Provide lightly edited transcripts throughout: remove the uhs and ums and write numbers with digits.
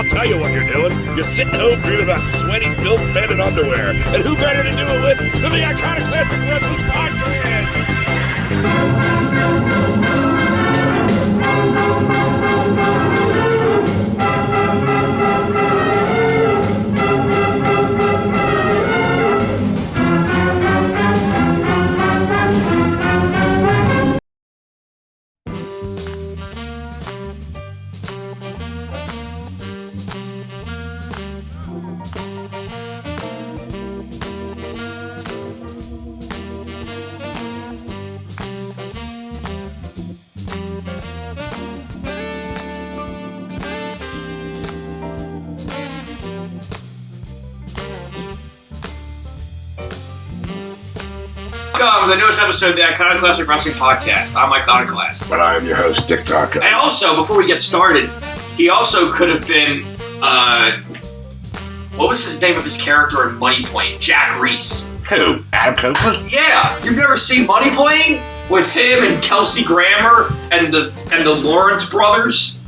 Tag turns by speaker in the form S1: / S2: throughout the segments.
S1: I'll tell you what you're doing. You're sitting home dreaming about sweaty, built men in underwear. And who better to do it with than the Iconoclastic Wrestling Podcast?
S2: Welcome to the newest episode of the Iconoclastic Wrestling Podcast. I'm Iconoclast.
S1: And I am your host, Dick Taco.
S2: And also, before we get started, he also could have been, what was his name of his character in Money Plane? Jack Reese.
S1: Who? Adam Copeland?
S2: Yeah, you've never seen Money Plane? With him and Kelsey Grammer and the Lawrence brothers?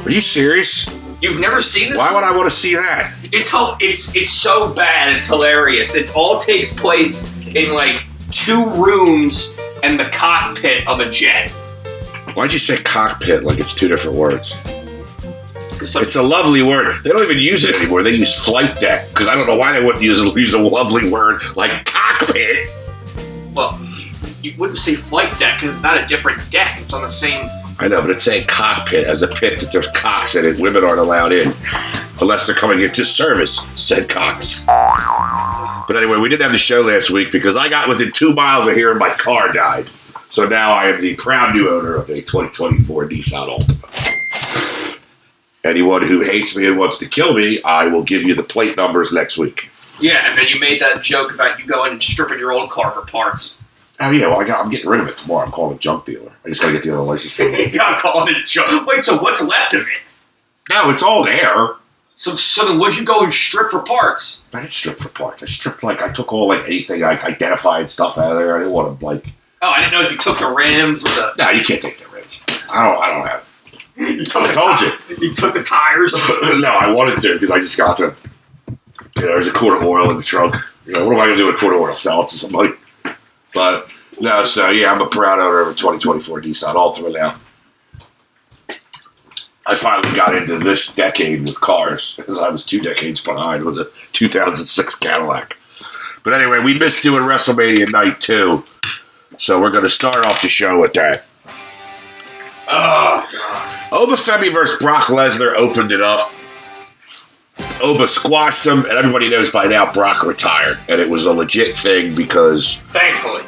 S1: Are you serious?
S2: You've never seen this?
S1: Why would I want to see that?
S2: It's so bad, it's hilarious. It all takes place in like 2 rooms and the cockpit of a jet.
S1: Why'd you say cockpit like it's 2 different words?
S2: So,
S1: it's a lovely word. They don't even use it anymore. They use flight deck, because I don't know why they wouldn't use a lovely word like cockpit.
S2: Well, you wouldn't say flight deck because it's not a different deck. It's on the same...
S1: I know, but it's saying cockpit as a pit that there's cocks in it. Women aren't allowed in unless they're coming into service, said cocks. But anyway, we didn't have the show last week because I got within 2 miles of here and my car died. So now I am the proud new owner of a 2024 Nissan Altima. Anyone who hates me and wants to kill me, I will give you the plate numbers next week.
S2: Yeah, and then you made that joke about you going and stripping your old car for parts.
S1: Oh yeah, well I'm getting rid of it tomorrow. I'm calling a junk dealer. I just gotta get the other license plate.
S2: I'm calling it junk. Wait, so what's left of it?
S1: No, it's all there.
S2: So then what'd you go and strip for parts?
S1: I didn't strip for parts. I took all anything identified stuff out of there. I didn't want to
S2: Oh, I didn't know if you took the rims or the...
S1: No, you can't take the rims. I don't have it. I told you.
S2: You took the tires?
S1: No, I wanted to because I just got to. There's a quart of oil in the trunk. What am I going to do with a quart of oil? Sell it to somebody? But no, so yeah, I'm a proud owner of a 2024 Nissan Altima now. I finally got into this decade with cars because I was 2 decades behind with a 2006 Cadillac. But anyway, we missed doing WrestleMania Night 2, so we're going to start off the show with that.
S2: Oh, God.
S1: Femi versus Brock Lesnar opened it up. Oba squashed him, and everybody knows by now Brock retired. And it was a legit thing because...
S2: Thankfully.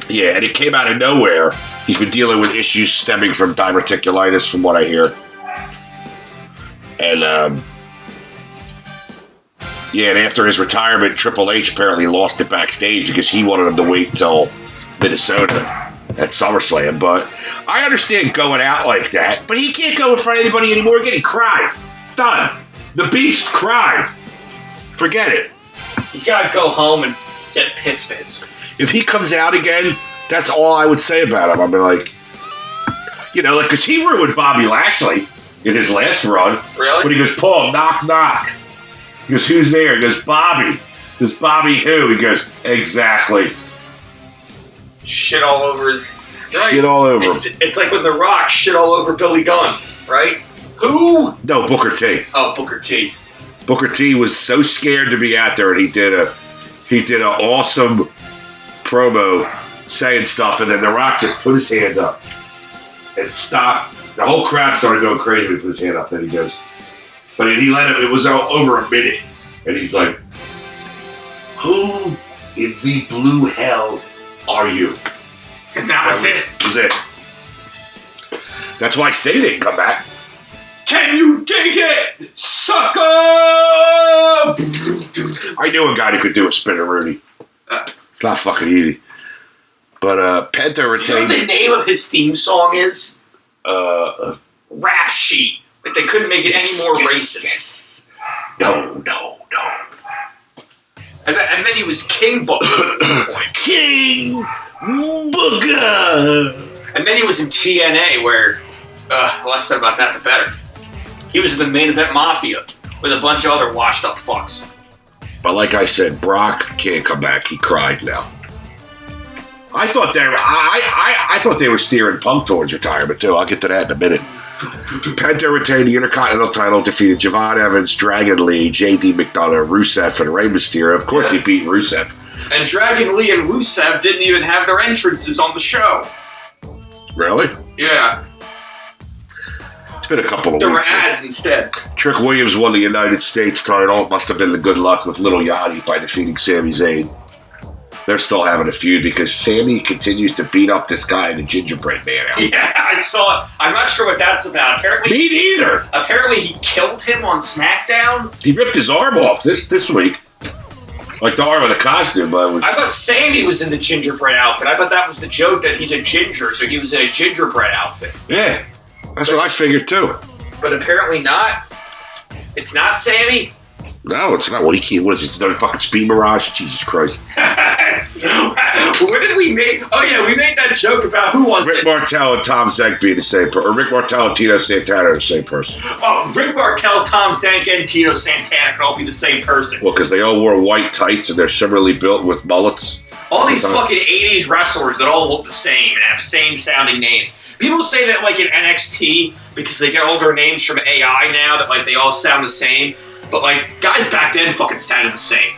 S1: Yeah, and it came out of nowhere. He's been dealing with issues stemming from diverticulitis, from what I hear. And, and after his retirement, Triple H apparently lost it backstage because he wanted him to wait until Minnesota at SummerSlam. But I understand going out like that, but he can't go in front of anybody anymore again. He cried. It's done. The Beast cried. Forget it.
S2: You gotta go home and get piss fits.
S1: If he comes out again, that's all I would say about him. I'd be like, because he ruined Bobby Lashley in his last run.
S2: Really?
S1: When he goes, Paul, knock, knock. He goes, who's there? He goes, Bobby. He goes, Bobby who? He goes, exactly.
S2: Shit all over his... Right?
S1: Shit all over him.
S2: It's like when The Rock shit all over Billy Gunn, right? Who?
S1: No, Booker T.
S2: Oh, Booker T.
S1: Booker T was so scared to be out there, and he did an awesome promo saying stuff, and then The Rock just put his hand up and stopped. The whole crowd started going crazy when he put his hand up. Then he goes, but he let him. It was over a minute, and he's like, "Who in the blue hell are you?"
S2: And that was it.
S1: Was it. That's why Sting didn't come back.
S2: Can you dig it, sucker?
S1: I knew a guy who could do a spinner Rooney. It's not fucking easy. But Penta retained.
S2: You know what the name of his theme song is? Rap Sheet. Like they couldn't make it any more racist.
S1: Yes. No.
S2: And then he was King Booker.
S1: King Booker.
S2: And then he was in TNA where, the less said about that, the better. He was in the Main Event Mafia with a bunch of other washed up fucks.
S1: But like I said, Brock can't come back. He cried now. I thought I thought they were steering Punk towards retirement too. I'll get to that in a minute. Penta retained the Intercontinental title, defeated Javon Evans, Dragon Lee, JD McDonough, Rusev, and Rey Mysterio. Of course, he beat Rusev.
S2: And Dragon Lee and Rusev didn't even have their entrances on the show.
S1: Really?
S2: Yeah.
S1: It's been a couple of
S2: weeks. There were
S1: ads
S2: instead.
S1: Trick Williams won the United States title. It must have been the good luck with Little Yachty by defeating Sami Zayn. They're still having a feud because Sammy continues to beat up this guy in the gingerbread man out.
S2: Yeah, I saw it. I'm not sure what that's about. Apparently,
S1: me neither.
S2: Apparently, he killed him on SmackDown.
S1: He ripped his arm off this week. Like the arm of the costume, but
S2: I thought Sammy was in the gingerbread outfit. I thought that was the joke that he's a ginger, so he was in a gingerbread outfit.
S1: Yeah, that's what I figured too.
S2: But apparently not. It's not Sammy.
S1: No, it's not. What is it? It's another fucking Speed Mirage? Jesus Christ.
S2: What did we make? Oh, yeah, we made that joke about who was
S1: Rick Martel and Tom Zank being the same person. Or Rick Martel and Tito Santana are the same person.
S2: Oh, Rick Martel, Tom Zank, and Tito Santana can all be the same person.
S1: Well, because they all wore white tights and they're similarly built with mullets.
S2: All these fucking 80s wrestlers that all look the same and have same sounding names. People say that, like, in NXT, because they get all their names from AI now, that, like, they all sound the same. But, like, guys back then fucking sounded the same.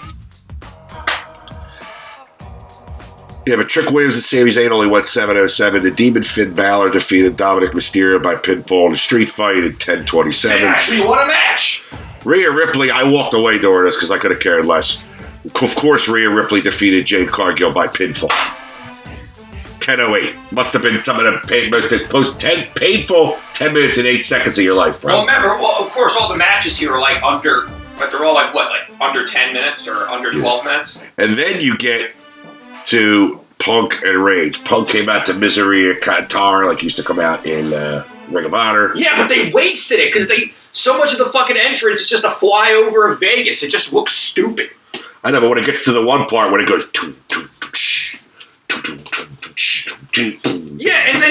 S1: Yeah, but Trick Williams and Sami Zayn only went 7-0-7. The Demon Finn Balor defeated Dominic Mysterio by pinfall in a street fight in 10-27.
S2: They actually won a match.
S1: Rhea Ripley, I walked away during this because I could have cared less. Of course, Rhea Ripley defeated Jade Cargill by pinfall. 10:08. Must have been some of the most painful 10 minutes and 8 seconds of your life, bro.
S2: Well, remember, of course, all the matches here are like under, but they're all like what, like under 10 minutes or under 12 minutes?
S1: And then you get to Punk and Reigns. Punk came out to Misery Qatar, like he used to come out in Ring of Honor.
S2: Yeah, but they wasted it because so much of the fucking entrance is just a flyover of Vegas. It just looks stupid.
S1: I know, but when it gets to the one part when it goes,
S2: yeah, and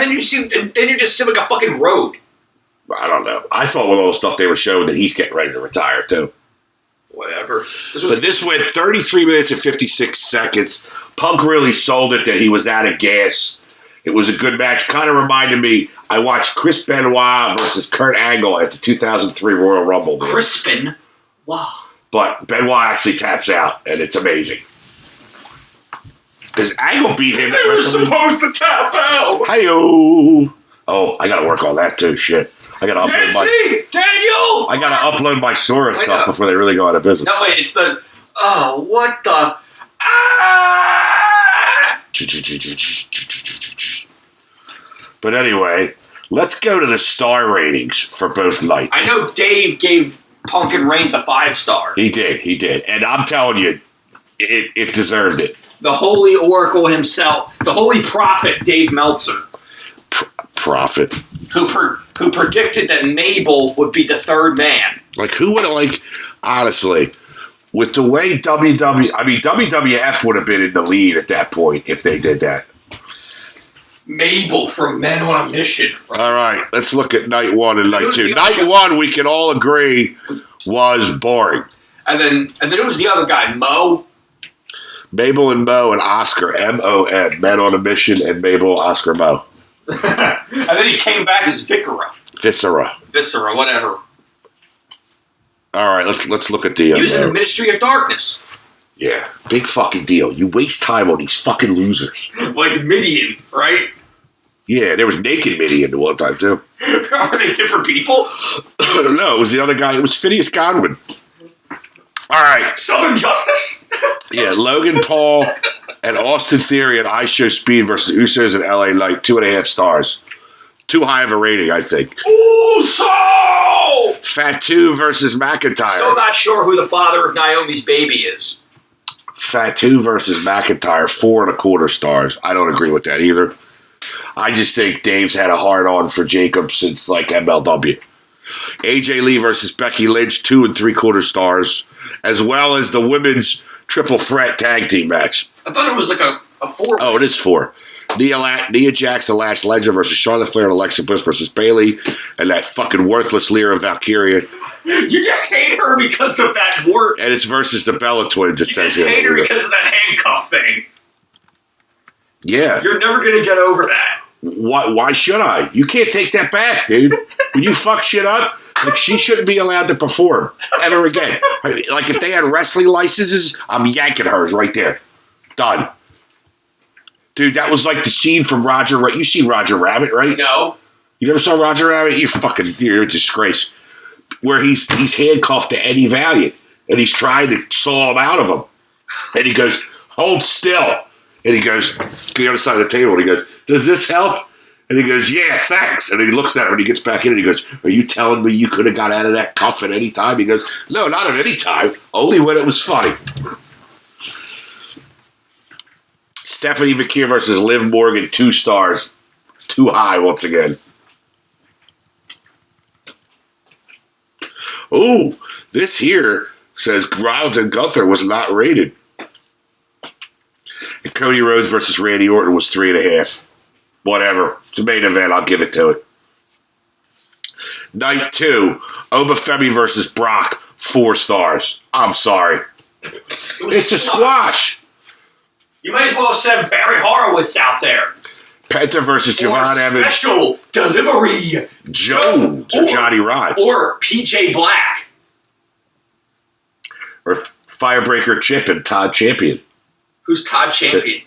S2: then you just see like a fucking road.
S1: I don't know. I thought with all the stuff they were showing that he's getting ready to retire too.
S2: Whatever.
S1: But this went 33 minutes and 56 seconds. Punk really sold it that he was out of gas. It was a good match. Kind of reminded me, I watched Chris Benoit versus Kurt Angle at the 2003 Royal Rumble.
S2: Chris Benoit. Wow.
S1: But Benoit actually taps out, and it's amazing. Because Angle beat him.
S2: They were supposed to tap out.
S1: Hi-yo. Oh, I got to work on that too. Shit. I got to upload
S2: Daniel!
S1: I got to upload my Sora stuff before they really go out of business.
S2: No, wait, it's the... Oh, what the...
S1: But anyway, let's go to the star ratings for both nights.
S2: I know Dave gave Punk and Reigns a 5-star.
S1: He did. And I'm telling you, it deserved it.
S2: The Holy Oracle himself, the Holy Prophet, Dave Meltzer.
S1: Prophet.
S2: Who predicted that Mabel would be the third man.
S1: Like, who would, honestly, with the way WWF would have been in the lead at that point if they did that.
S2: Mabel from Men on a Mission.
S1: Right? All right, let's look at night one and night two. Night one, we can all agree, was boring.
S2: And then it was the other guy, Mo.
S1: Mabel and Mo and Oscar, M-O-N, Men on a Mission, and Mabel, Oscar, Mo.
S2: And then he came back as
S1: Viscera,
S2: whatever.
S1: All right, let's look at the...
S2: He was in the Ministry of Darkness.
S1: Yeah, big fucking deal. You waste time on these fucking losers.
S2: Like Midian, right?
S1: Yeah, there was Naked Midian the one time, too.
S2: Are they different people?
S1: No, it was the other guy. It was Phineas Godwin. All right.
S2: Southern Justice?
S1: Yeah, Logan Paul and Austin Theory and Ice Show Speed versus Usos and LA Knight, 2.5 stars. Too high of a rating, I think.
S2: Uso!
S1: Fatu versus McIntyre.
S2: Still not sure who the father of Naomi's baby is.
S1: Fatu versus McIntyre, 4.25 stars. I don't agree with that either. I just think Dave's had a hard-on for Jacob since, MLW. AJ Lee versus Becky Lynch, 2.75 stars, as well as the women's triple threat tag team match.
S2: I thought it was like a 4.
S1: Oh, it is 4. Nia Jax and Lash Legend versus Charlotte Flair and Alexa Bliss versus Bayley, and that fucking worthless Lyra Valkyria.
S2: You just hate her because of that word.
S1: And it's versus the Bella Twins. It says
S2: You just hate her because of that handcuff thing.
S1: Yeah.
S2: You're never going to get over that.
S1: Why should I? You can't take that back, dude. When you fuck shit up, like, she shouldn't be allowed to perform ever again. Like, if they had wrestling licenses, I'm yanking hers right there. Done. Dude, that was like the scene from Roger Rabbit. You seen Roger Rabbit, right?
S2: No.
S1: You never saw Roger Rabbit? You're a disgrace. Where he's handcuffed to Eddie Valiant, and he's trying to saw him out of him. And he goes, hold still. And he goes, to the other side of the table, and he goes, does this help? And he goes, yeah, thanks. And then he looks at him, and he gets back in, and he goes, are you telling me you could have got out of that cuff at any time? He goes, no, not at any time. Only when it was funny. Stephanie Vakir versus Liv Morgan, 2 stars. Too high once again. Oh, this here says Grimes and Gunther was not rated. And Cody Rhodes versus Randy Orton was 3.5. Whatever. It's a main event. I'll give it to it. Night 2, Obafemi versus Brock, 4 stars. I'm sorry. It's a squash.
S2: You might as well have said Barry Horowitz out there.
S1: Penta versus Javon Evans.
S2: Special Delivery
S1: Jones or Johnny Rods.
S2: Or PJ Black.
S1: Or Firebreaker Chip and Todd Champion.
S2: Who's Todd Champion?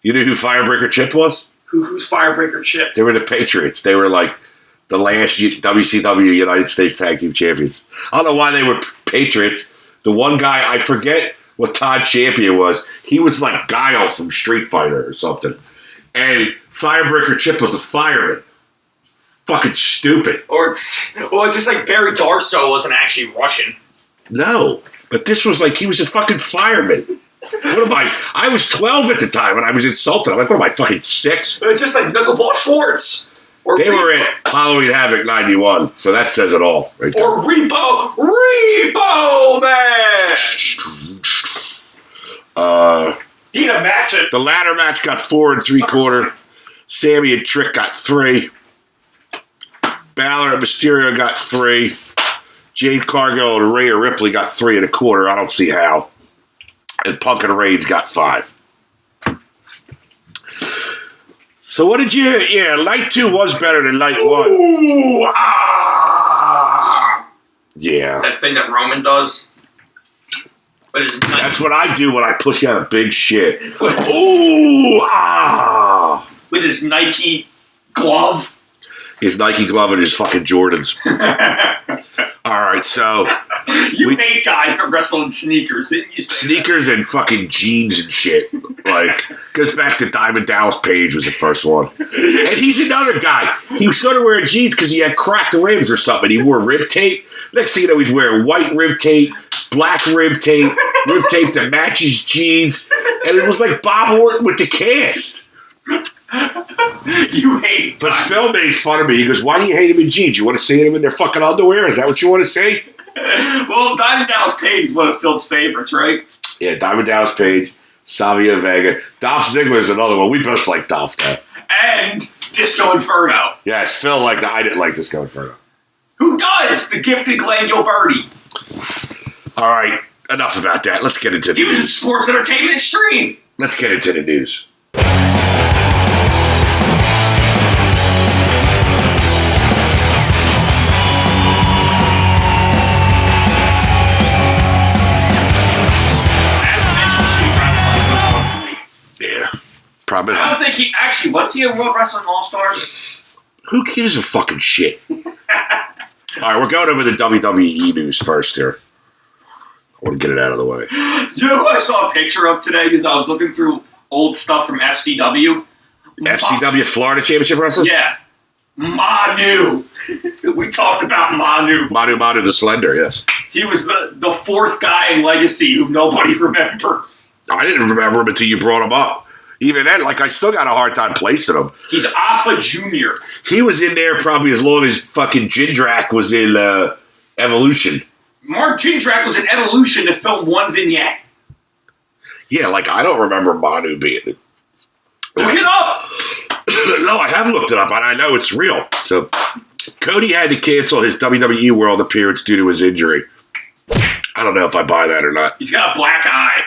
S1: You knew who Firebreaker Chip was?
S2: Who's Firebreaker Chip?
S1: They were the Patriots. They were like the last WCW United States Tag Team Champions. I don't know why they were Patriots. The one guy, I forget what Todd Champion was. He was like Guile from Street Fighter or something. And Firebreaker Chip was a fireman. Fucking stupid.
S2: Or it's just like Barry Darsow wasn't actually Russian.
S1: No, but this was like he was a fucking fireman. What am I? I was 12 at the time and I was insulted. I'm like, what am I, fucking 6?
S2: It's just like Knuckleball Schwartz. Or
S1: they were at Halloween Havoc 91, so that says it all. Right there.
S2: Or Repo Man! He had a match at...
S1: The ladder match got 4 3/4. Sammy and Trick got 3. Balor and Mysterio got 3. Jade Cargill and Rhea Ripley got 3 1/4. I don't see how. And Punk and Reigns got 5. So what did you... Yeah, night 2 was better than night 1.
S2: Ooh, ah!
S1: Yeah.
S2: That thing that Roman does. But it's
S1: that's what I do when I push out a big shit. Ooh, ah!
S2: With his Nike glove.
S1: His Nike glove and his fucking Jordans. All right, so...
S2: You hate guys that wrestle in sneakers, didn't you say
S1: sneakers that? And fucking jeans and shit. Like, goes back to Diamond Dallas Page was the first one. And he's another guy. He started wearing jeans because he had cracked ribs or something. He wore rib tape. Next thing you know, he's wearing white rib tape, black rib tape that matches jeans. And it was like Bob Orton with the cast.
S2: You hate
S1: But Phil made fun of me. He goes, why do you hate him in jeans? You want to see him in their fucking underwear? Is that what you want to say?
S2: Well, Diamond Dallas Page is one of Phil's favorites, right?
S1: Yeah, Diamond Dallas Page, Savio Vega. Dolph Ziggler is another one. We both like Dolph, though.
S2: And Disco Inferno.
S1: Yes, Phil liked that. I didn't like Disco Inferno.
S2: Who does? The gifted Glenn Gilberti.
S1: All right, enough about that. Let's get into the
S2: news. He was in
S1: news.
S2: Sports Entertainment Extreme.
S1: Let's get into the news. Probably.
S2: I don't think he actually was. He a World Wrestling All Stars?
S1: Who gives a fucking shit? All right, we're going over the WWE news first here. I want to get it out of the way.
S2: You know who I saw a picture of today? Because I was looking through old stuff from FCW.
S1: FCW Florida Championship Wrestling?
S2: Yeah. Manu. We talked about Manu.
S1: Manu the Slender, yes.
S2: He was the fourth guy in Legacy who nobody remembers.
S1: I didn't remember him until you brought him up. Even then, like, I still got a hard time placing him.
S2: He's Alpha Junior.
S1: He was in there probably as long as fucking Jindrak was in Evolution.
S2: Mark Jindrak was in Evolution to film one vignette.
S1: Yeah, like, I don't remember Manu being it.
S2: Look it up!
S1: No, I have looked it up, and I know it's real. So, Cody had to cancel his WWE World appearance due to his injury. I don't know if I buy that or not.
S2: He's got a black eye.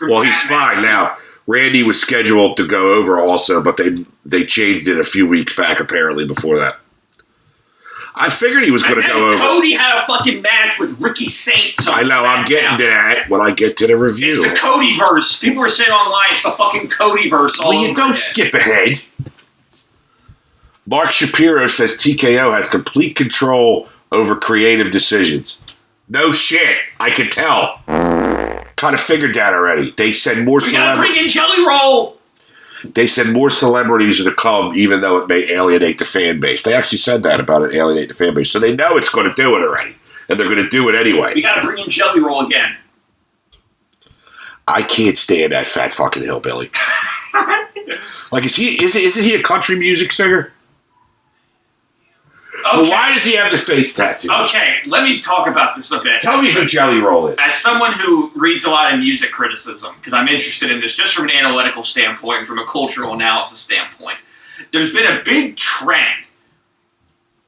S1: Well, he's fine now. Randy was scheduled to go over also, but they changed it a few weeks back, apparently, before that. I figured he was going to go over.
S2: Cody had a fucking match with Ricky Saints.
S1: I know, I'm getting to that when I get to the review.
S2: It's the Codyverse. People are saying online, it's the fucking Codyverse all over
S1: you don't skip ahead. Mark Shapiro says TKO has complete control over creative decisions. No shit, I can tell. Kind of figured that already. They said more
S2: We gotta bring in Jelly Roll.
S1: They said more celebrities are to come, even though it may alienate the fan base. They actually said that about it, alienate the fan base. So they know it's going to do it already, and they're going to do it anyway.
S2: We got to bring in Jelly Roll again.
S1: I can't stand that fat fucking hillbilly. Like, isn't he a country music singer? Okay. Well, why does he have the face tattoo?
S2: Okay, let me talk about this a bit.
S1: Tell me who Jelly Roll is.
S2: As someone who reads a lot of music criticism, because I'm interested in this just from an analytical standpoint and from a cultural analysis standpoint, there's been a big trend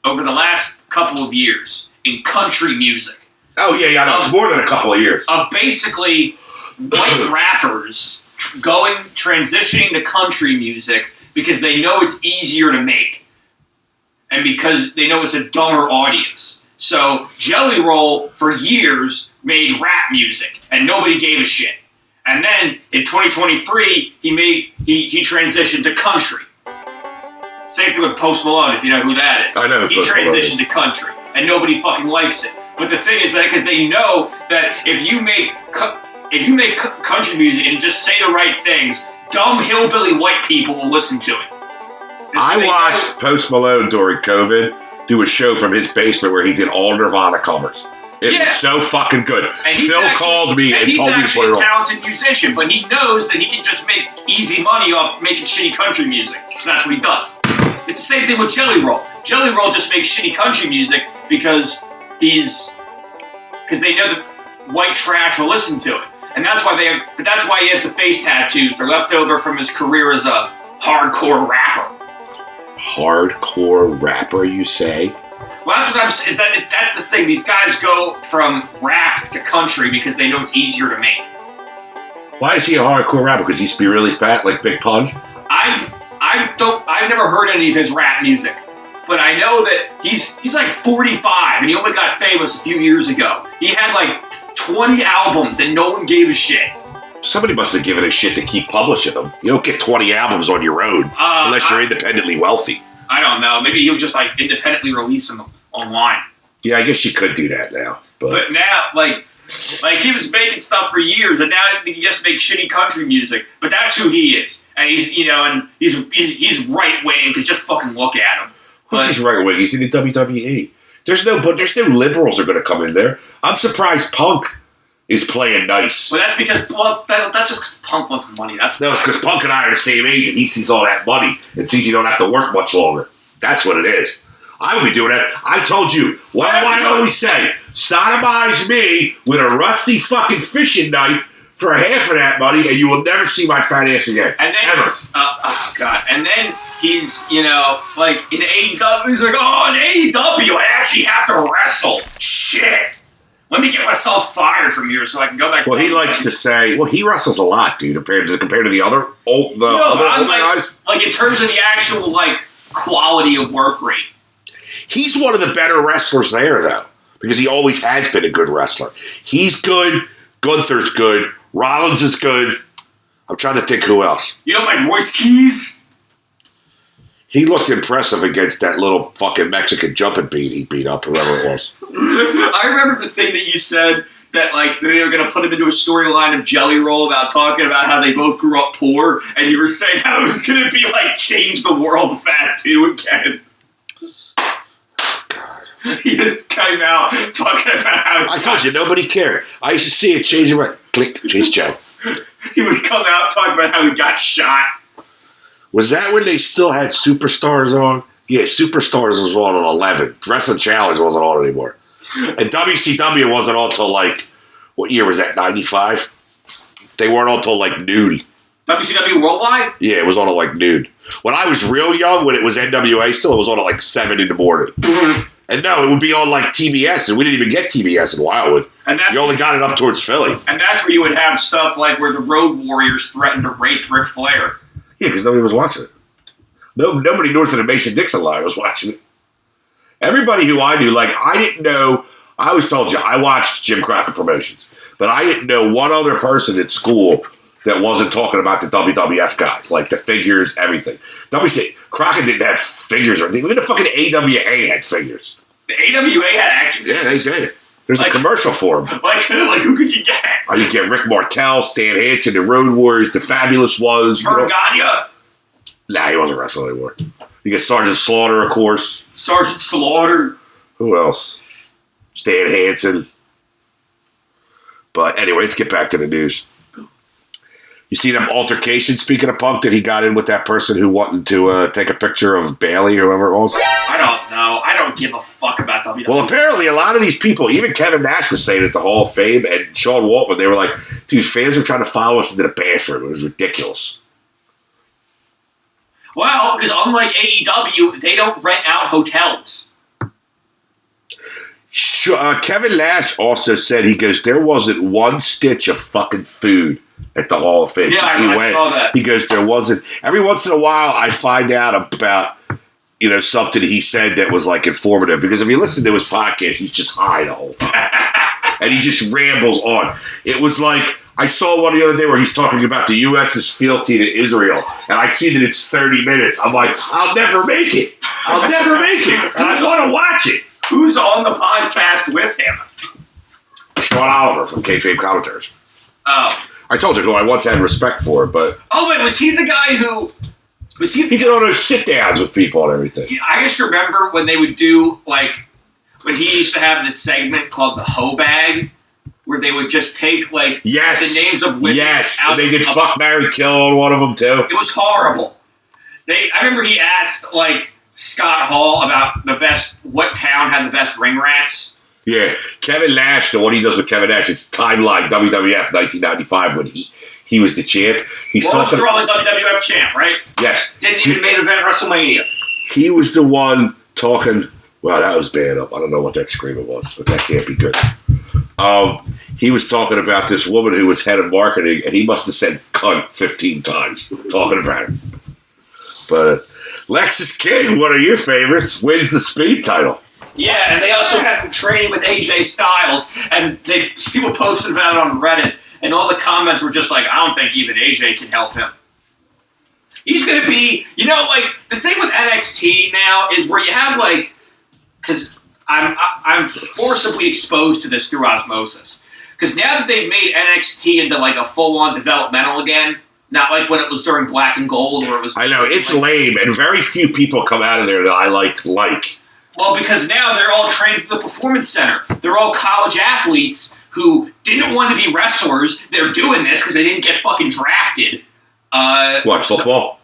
S2: over the last couple of years in country music.
S1: Oh, yeah, I know. It's more than a couple of years.
S2: Of basically white rappers transitioning to country music because they know it's easier to make. And because they know it's a dumber audience. So Jelly Roll, for years, made rap music, and nobody gave a shit. And then, in 2023, he transitioned to country. Same thing with Post Malone, if you know who that is.
S1: I know.
S2: He transitioned to country, and nobody fucking likes it. But the thing is that because they know that if you make country music and just say the right things, dumb hillbilly white people will listen to it.
S1: I watched Post Malone during COVID do a show from his basement where he did all Nirvana covers. It was so fucking good. Phil called me and told me to
S2: he's actually
S1: a
S2: talented musician, but he knows that he can just make easy money off making shitty country music, because that's what he does. It's the same thing with Jelly Roll. Jelly Roll just makes shitty country music because they know that white trash will listen to it. And that's why he has the face tattoos. They're left over from his career as a hardcore rapper.
S1: Hardcore rapper, you say?
S2: Well, that's what that's the thing. These guys go from rap to country because they know it's easier to make.
S1: Why is he a hardcore rapper? Because he used to be really fat, like Big Pun?
S2: I've never heard any of his rap music, but I know that he's like 45 and he only got famous a few years ago. He had like 20 albums and no one gave a shit.
S1: Somebody must have given a shit to keep publishing them. You don't get 20 albums on your own unless you're independently wealthy.
S2: I don't know. Maybe he was just like independently releasing them online.
S1: Yeah, I guess you could do that now.
S2: But now, like he was making stuff for years, and now he just makes shitty country music. But that's who he is, and he's right wing because just fucking look at him.
S1: He's right wing? He's in the WWE. There's no liberals are going to come in there. I'm surprised Punk is playing nice.
S2: Well, that's because that's just because Punk wants money.
S1: It's because Punk and I are the same age, and he sees all that money and sees you don't have to work much longer. That's what it is. I would be doing that. I told you. What do I always say? Sodomize me with a rusty fucking fishing knife for half of that money, and you will never see my fat ass again.
S2: And then
S1: ever.
S2: Oh god. And then he's like in AEW. He's like, oh, in AEW, I actually have to wrestle. Shit. Let me get myself fired from here so I can go back.
S1: Well, he likes to say, he wrestles a lot, dude, compared to the other other guys.
S2: Like in terms of the actual quality of work rate.
S1: He's one of the better wrestlers there, though, because he always has been a good wrestler. He's good. Gunther's good. Rollins is good. I'm trying to think who else.
S2: You know my voice keys?
S1: He looked impressive against that little fucking Mexican jumping beat he beat up, whoever it was.
S2: I remember the thing that you said that they were going to put him into a storyline of Jelly Roll about talking about how they both grew up poor, and you were saying how it was going to be change the world fat too again. He just came out talking about how...
S1: I told you, nobody cared. I used to see it change around. Click, Chase Joe.
S2: He would come out talking about how he got shot.
S1: Was that when they still had Superstars on? Yeah, Superstars was on 11. Wrestling Challenge wasn't on anymore. And WCW wasn't on until what year was that, 95? They weren't on until nudie.
S2: WCW Worldwide?
S1: Yeah, it was on at like noon. When I was real young, when it was NWA still, it was on at like 7 in the morning. And no, it would be on like TBS, and we didn't even get TBS in Wildwood. And you only got it up towards Philly.
S2: And that's where you would have stuff like where the Road Warriors threatened to rape Ric Flair.
S1: Yeah, because nobody was watching it. Nobody north of the Mason-Dixon line was watching it. Everybody who I knew, like, I didn't know, I always told you, I watched Jim Crockett Promotions, but I didn't know one other person at school that wasn't talking about the WWF guys, like the figures, everything. Crockett didn't have figures or anything. Even the fucking AWA had figures.
S2: The AWA had action figures?
S1: Yeah, they did. There's a commercial for them.
S2: Like who could you get?
S1: You get Rick Martel, Stan Hansen, the Road Warriors, the Fabulous Ones.
S2: Vern Gagne?
S1: Nah, he wasn't wrestling anymore. You get Sergeant Slaughter, of course.
S2: Sergeant Slaughter.
S1: Who else? Stan Hansen. But anyway, let's get back to the news. You see them altercations, speaking of Punk, that he got in with that person who wanted to take a picture of Bailey or whoever it was?
S2: I don't know. I don't give a fuck about WWE.
S1: Well, apparently a lot of these people, even Kevin Nash was saying at the Hall of Fame, and Sean Waltman, they were like, dude, fans were trying to follow us into the bathroom. It was ridiculous.
S2: Well, because unlike AEW, they don't rent out hotels.
S1: Kevin Nash also said, he goes, there wasn't one stitch of fucking food at the Hall of Fame.
S2: Yeah, I saw that.
S1: He goes, there wasn't. Every once in a while, I find out about, something he said that was like informative. Because if you listen to his podcast, he's just high the whole time. And he just rambles on. It was like, I saw one the other day where he's talking about the U.S.'s fealty to Israel. And I see that it's 30 minutes. I'm like, I'll never make it. I'll never make it. And I want to watch it.
S2: Who's on the podcast with him?
S1: Sean Oliver from Kayfabe Commentaries.
S2: Oh.
S1: I told you who I once had respect for, but...
S2: Oh, wait, was he the guy who...
S1: He did all those sit-downs with people and everything.
S2: I just remember when they would do, like... When he used to have this segment called the Hoe Bag, where they would just take, like...
S1: Yes.
S2: The names of women...
S1: Yes, and they did Fuck, Marry, Kill on one of them, too.
S2: It was horrible. I remember he asked, like, Scott Hall about what town had the best ring rats.
S1: Yeah, Kevin Nash, the one he does with Kevin Nash, it's Timeline WWF 1995 when he was the champ. He's
S2: talking about the WWF champ, right?
S1: Yes.
S2: Didn't even main event WrestleMania.
S1: He was the one talking. Wow, that was bad up. I don't know what that screaming was, but that can't be good. He was talking about this woman who was head of marketing, and he must have said cunt 15 times talking about her. But Lexis King, one of your favorites, wins the speed title.
S2: Yeah, and they also had him training with AJ Styles, and people posted about it on Reddit, and all the comments were just like, I don't think even AJ can help him. He's going to be, the thing with NXT now is where you have, because I'm forcibly exposed to this through osmosis. Because now that they've made NXT into, a full-on developmental again, not like when it was during Black and Gold, where it was...
S1: I know, it's lame, and very few people come out of there that I like.
S2: Well, because now they're all trained at the Performance Center. They're all college athletes who didn't want to be wrestlers. They're doing this because they didn't get fucking drafted.
S1: Football?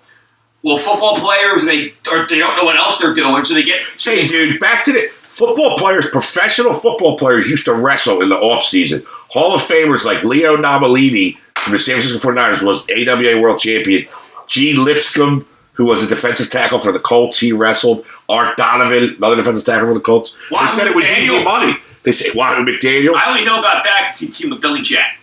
S2: Football players, they don't know what else they're doing, so they get...
S1: Hey, dude, back to the... Football players, professional football players used to wrestle in the offseason. Hall of Famers like Leo Nomalini from the San Francisco 49ers was AWA World Champion. G. Lipscomb, who was a defensive tackle for the Colts, he wrestled. Art Donovan, another defensive tackle for the Colts.
S2: Wahoo
S1: they said it was
S2: McDaniel.
S1: Easy money. They say Wahoo McDaniel.
S2: I only know about that because he teamed with Billy Jack.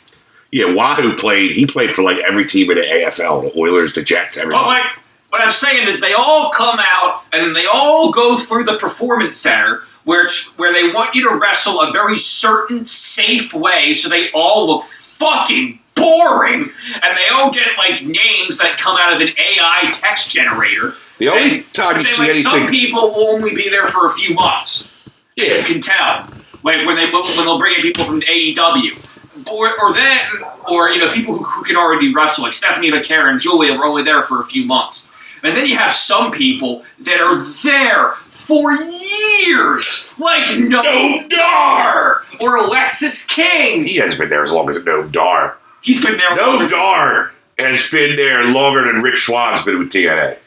S1: Yeah, Wahoo played. He played for every team in the AFL, the Oilers, the Jets, everything.
S2: But what I'm saying is they all come out and then they all go through the Performance Center where they want you to wrestle a very certain, safe way so they all look fucking boring and they all get names that come out of an AI text generator.
S1: The only time you see anything...
S2: Some people will only be there for a few months.
S1: Yeah.
S2: You can tell. When they'll bring in people from AEW. Or people who can already wrestle, like Stephanie McCarron and Julia were only there for a few months. And then you have some people that are there for years, like Noam Dar or Alexis King.
S1: He hasn't been there as long as Noam Dar.
S2: He's been there.
S1: Noam Dar has been there longer than Rick Schwann's been with TNA.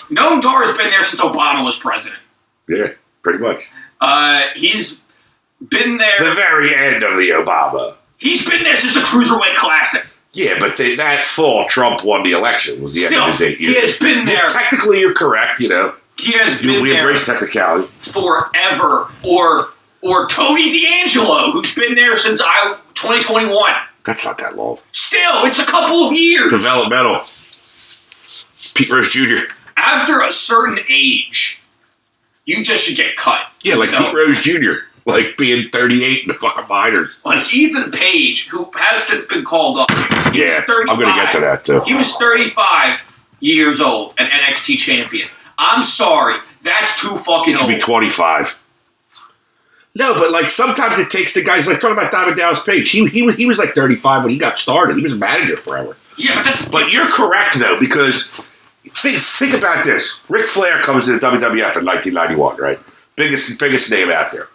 S2: Noam Dar has been there since Obama was president.
S1: Yeah, pretty much.
S2: He's been there.
S1: The very end of the Obama.
S2: He's been there since the Cruiserweight Classic.
S1: Yeah, but that fall, Trump won the election. Was the end of his 8 years.
S2: He has been there.
S1: Well, technically, you're correct. You know,
S2: he has been
S1: we
S2: there.
S1: embrace technicality
S2: Forever. Or Tony D'Angelo, who's been there since 2021.
S1: That's not that long.
S2: Still, it's a couple of years.
S1: Developmental. Pete Rose Jr.
S2: After a certain age, you just should get cut.
S1: Yeah, like Pete Rose Jr. Like being 38 in the fucking minors.
S2: Like Ethan Page, who has since been called up.
S1: Yeah, I'm going to get to that too.
S2: He was 35 years old, an NXT champion. I'm sorry, that's too fucking old.
S1: He should be 25. No, but like sometimes it takes the guys like talking about Diamond Dallas Page. He was like 35 when he got started. He was a manager forever.
S2: Yeah,
S1: but you're correct though, because think about this. Ric Flair comes to the WWF in 1991, right? Biggest name out there.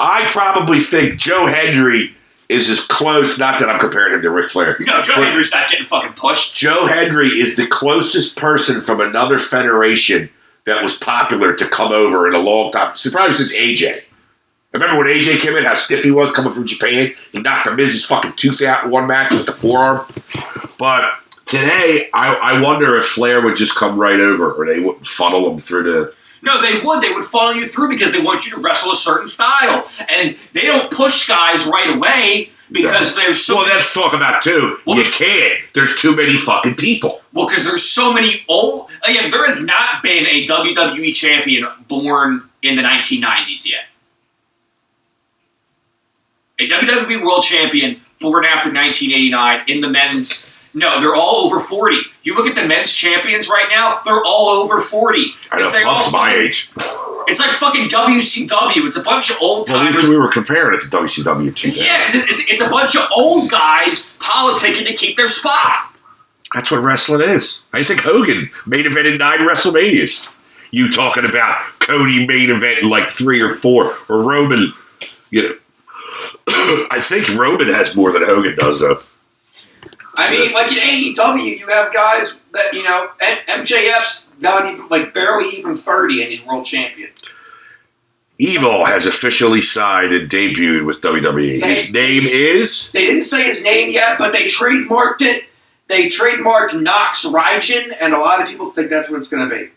S1: I probably think Joe Hendry is as close. Not that I'm comparing him to Ric Flair.
S2: No, Joe Hendry's not getting fucking pushed.
S1: Joe Hendry is the closest person from another federation that was popular to come over in a long time. Probably since AJ. Remember when AJ came in, how stiff he was coming from Japan? He knocked the Miz's fucking tooth out in one match with the forearm. But today, I wonder if Flair would just come right over, or they wouldn't funnel him through the...
S2: No, they would. They would funnel you through because they want you to wrestle a certain style. And they don't push guys right away because there's so...
S1: Well, let's talk about two. Well, you can't. There's too many fucking people.
S2: Well, because there's so many old... Again, there has not been a WWE champion born in the 1990s yet. A WWE World Champion born after 1989 in the men's... No, they're all over 40. You look at the men's champions right now, they're all over 40.
S1: I know, Punk's my age.
S2: It's like fucking WCW. It's a bunch of old timers.
S1: Well, we were comparing it to WCW too.
S2: Yeah, because it's a bunch of old guys politicking to keep their spot.
S1: That's what wrestling is. I think Hogan main evented 9 WrestleManias. You talking about Cody main event in like 3 or 4, or Roman, you know. I think Roman has more than Hogan does, though.
S2: I mean, like in AEW, you have guys that, you know, MJF's not even, like, barely even 30 and he's world champion.
S1: Evil has officially signed and debuted with WWE. His name is?
S2: They didn't say his name yet, but they trademarked it. They trademarked Nox Rygen, and a lot of people think that's what it's going to be.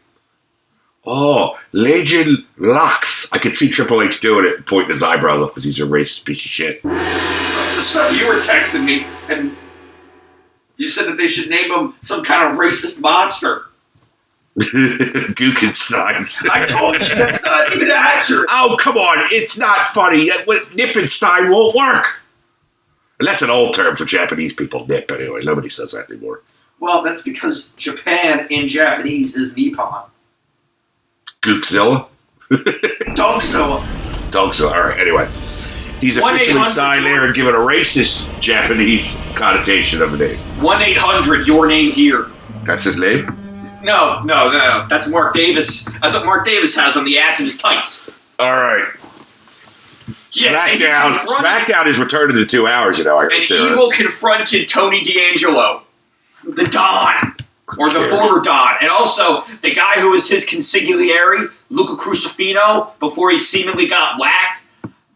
S1: Oh, Legend Lux. I could see Triple H doing it and pointing his eyebrows up because he's a racist piece of shit.
S2: The stuff you were texting me, and you said that they should name him some kind of racist monster.
S1: Gukenstein.
S2: I told you that's not even accurate.
S1: Oh, come on. It's not funny. Nippenstein won't work. And that's an old term for Japanese people, nip, anyway. Nobody says that anymore.
S2: Well, that's because Japan in Japanese is Nippon.
S1: Gookzilla?
S2: Dogzilla.
S1: Dogzilla. All right, anyway. He's officially signed there and given a racist Japanese connotation of the name. 1-800,
S2: your name here.
S1: That's his name?
S2: No. That's Mark Davis. That's what Mark Davis has on the ass of his tights.
S1: All right.
S2: Yeah,
S1: SmackDown is returning in 2 hours, you know.
S2: And Evil confronted Tony D'Angelo, the Don, or the former Don, and also the guy who was his consigliere, Luca Crucifino, before he seemingly got whacked.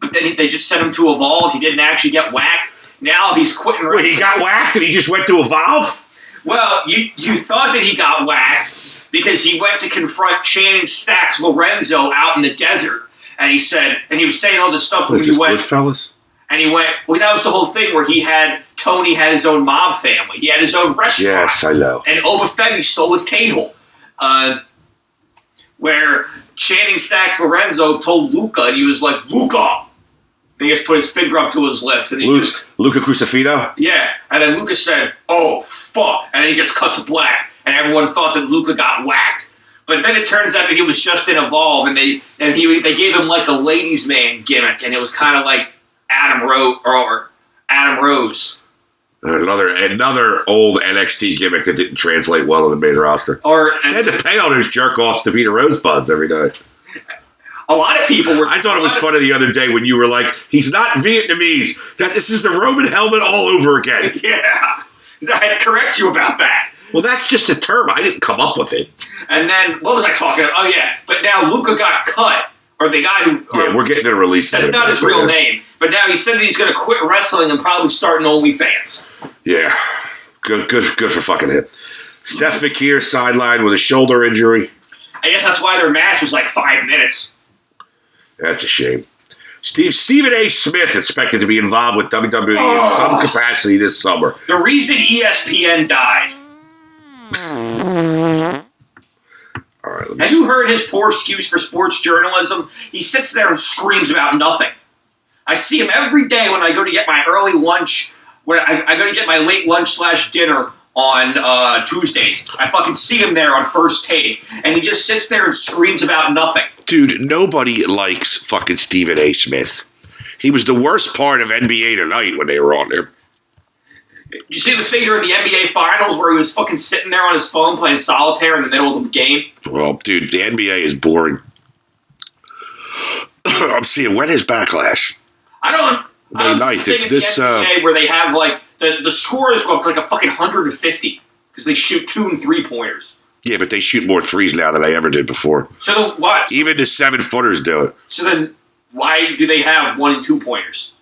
S2: But then they just sent him to Evolve. He didn't actually get whacked. Now he's quitting.
S1: Wait, he got whacked and he just went to Evolve?
S2: Well, you thought that he got whacked because he went to confront Channing Stacks Lorenzo out in the desert. And he said, and he was saying all this stuff when he went.
S1: Goodfellas?
S2: And he went, well, that was the whole thing where Tony had his own mob family. He had his own restaurant.
S1: Yes, I know.
S2: And Obafemi stole his table. Where Channing Stacks Lorenzo told Luca, and he was like, Luca! And he just put his finger up to his lips. And
S1: Luca Crucifino?
S2: Yeah. And then Luca said, oh, fuck. And then he gets cut to black. And everyone thought that Luca got whacked. But then it turns out that he was just in Evolve, and they gave him like a ladies' man gimmick, and it was kind of like Adam Rose.
S1: Another old NXT gimmick that didn't translate well to the main roster. They had to pay all those jerk-offs to Vita Rosebuds every night.
S2: A lot of people were...
S1: I thought it was funny the other day when you were like, he's not Vietnamese. This is the Roman helmet all over again.
S2: Yeah. I had to correct you about that.
S1: Well, that's just a term. I didn't come up with it.
S2: And then, what was I talking about? Oh, yeah. But now Luca got cut or the guy who...
S1: Yeah, we're getting the release.
S2: That's not his real name. But now he said that he's going to quit wrestling and probably start an OnlyFans.
S1: Yeah. Good for fucking him. Steph McKeer sidelined with a shoulder injury.
S2: I guess that's why their match was like 5 minutes.
S1: That's a shame. Stephen A. Smith expected to be involved with WWE in some capacity this summer.
S2: The reason ESPN died.
S1: All right,
S2: Have you heard his poor excuse for sports journalism? He sits there and screams about nothing. I see him every day when I go to get my early lunch, when I go to get my late lunch / dinner on Tuesdays. I fucking see him there on First Take, and he just sits there and screams about nothing.
S1: Dude, nobody likes fucking Stephen A. Smith. He was the worst part of NBA Tonight when they were on there.
S2: Did you see the figure in the NBA Finals where he was fucking sitting there on his phone playing solitaire in the middle of the game?
S1: Well, dude, the NBA is boring. I'm seeing, when is Backlash?
S2: I don't
S1: May 9th. It's this...
S2: The NBA where they have, like, the scores go up to like a fucking 150 because they shoot 2 and 3-pointers.
S1: Yeah, but they shoot more threes now than they ever did before.
S2: So then what?
S1: Even the 7-footers do it.
S2: So then why do they have 1 and 2-pointers?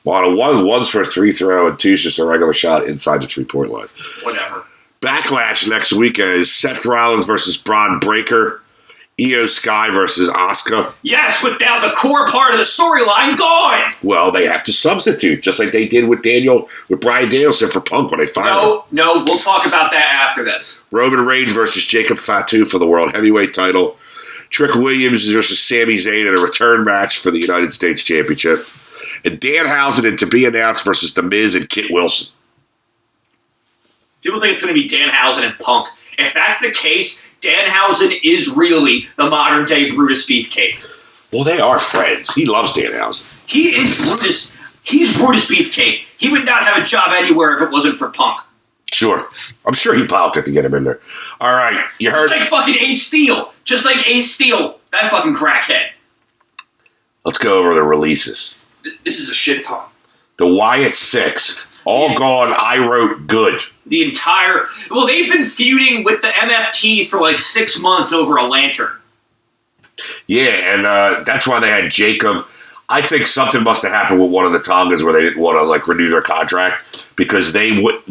S1: Well, one's for a 3-throw and 2's just a regular shot inside the 3-point line.
S2: Whatever.
S1: Backlash next week is Seth Rollins versus Braun Breaker. Io Sky versus Asuka.
S2: Yes, but now the core part of the storyline gone.
S1: Well, they have to substitute, just like they did with Bryan Danielson for Punk when they fired him.
S2: No, we'll talk about that after this.
S1: Roman Reigns versus Jacob Fatu for the World Heavyweight title. Trick Williams versus Sami Zayn in a return match for the United States Championship. And Danhausen and to be announced versus The Miz and Kit Wilson.
S2: People think it's going to be Danhausen and Punk. If that's the case, Danhausen is really the modern-day Brutus Beefcake.
S1: Well, they are friends. He loves Danhausen.
S2: He is Brutus. He's Brutus Beefcake. He would not have a job anywhere if it wasn't for Punk.
S1: Sure. I'm sure he piled it to get him in there. All right. You heard...
S2: Just like fucking Ace Steel. Just like Ace Steel. That fucking crackhead.
S1: Let's go over the releases.
S2: This is a shit ton.
S1: The Wyatt Sixth. All gone, I wrote good.
S2: The entire... Well, they've been feuding with the MFTs for like 6 months over a lantern.
S1: Yeah, and that's why they had Jacob. I think something must have happened with one of the Tongas where they didn't want to like renew their contract because they would...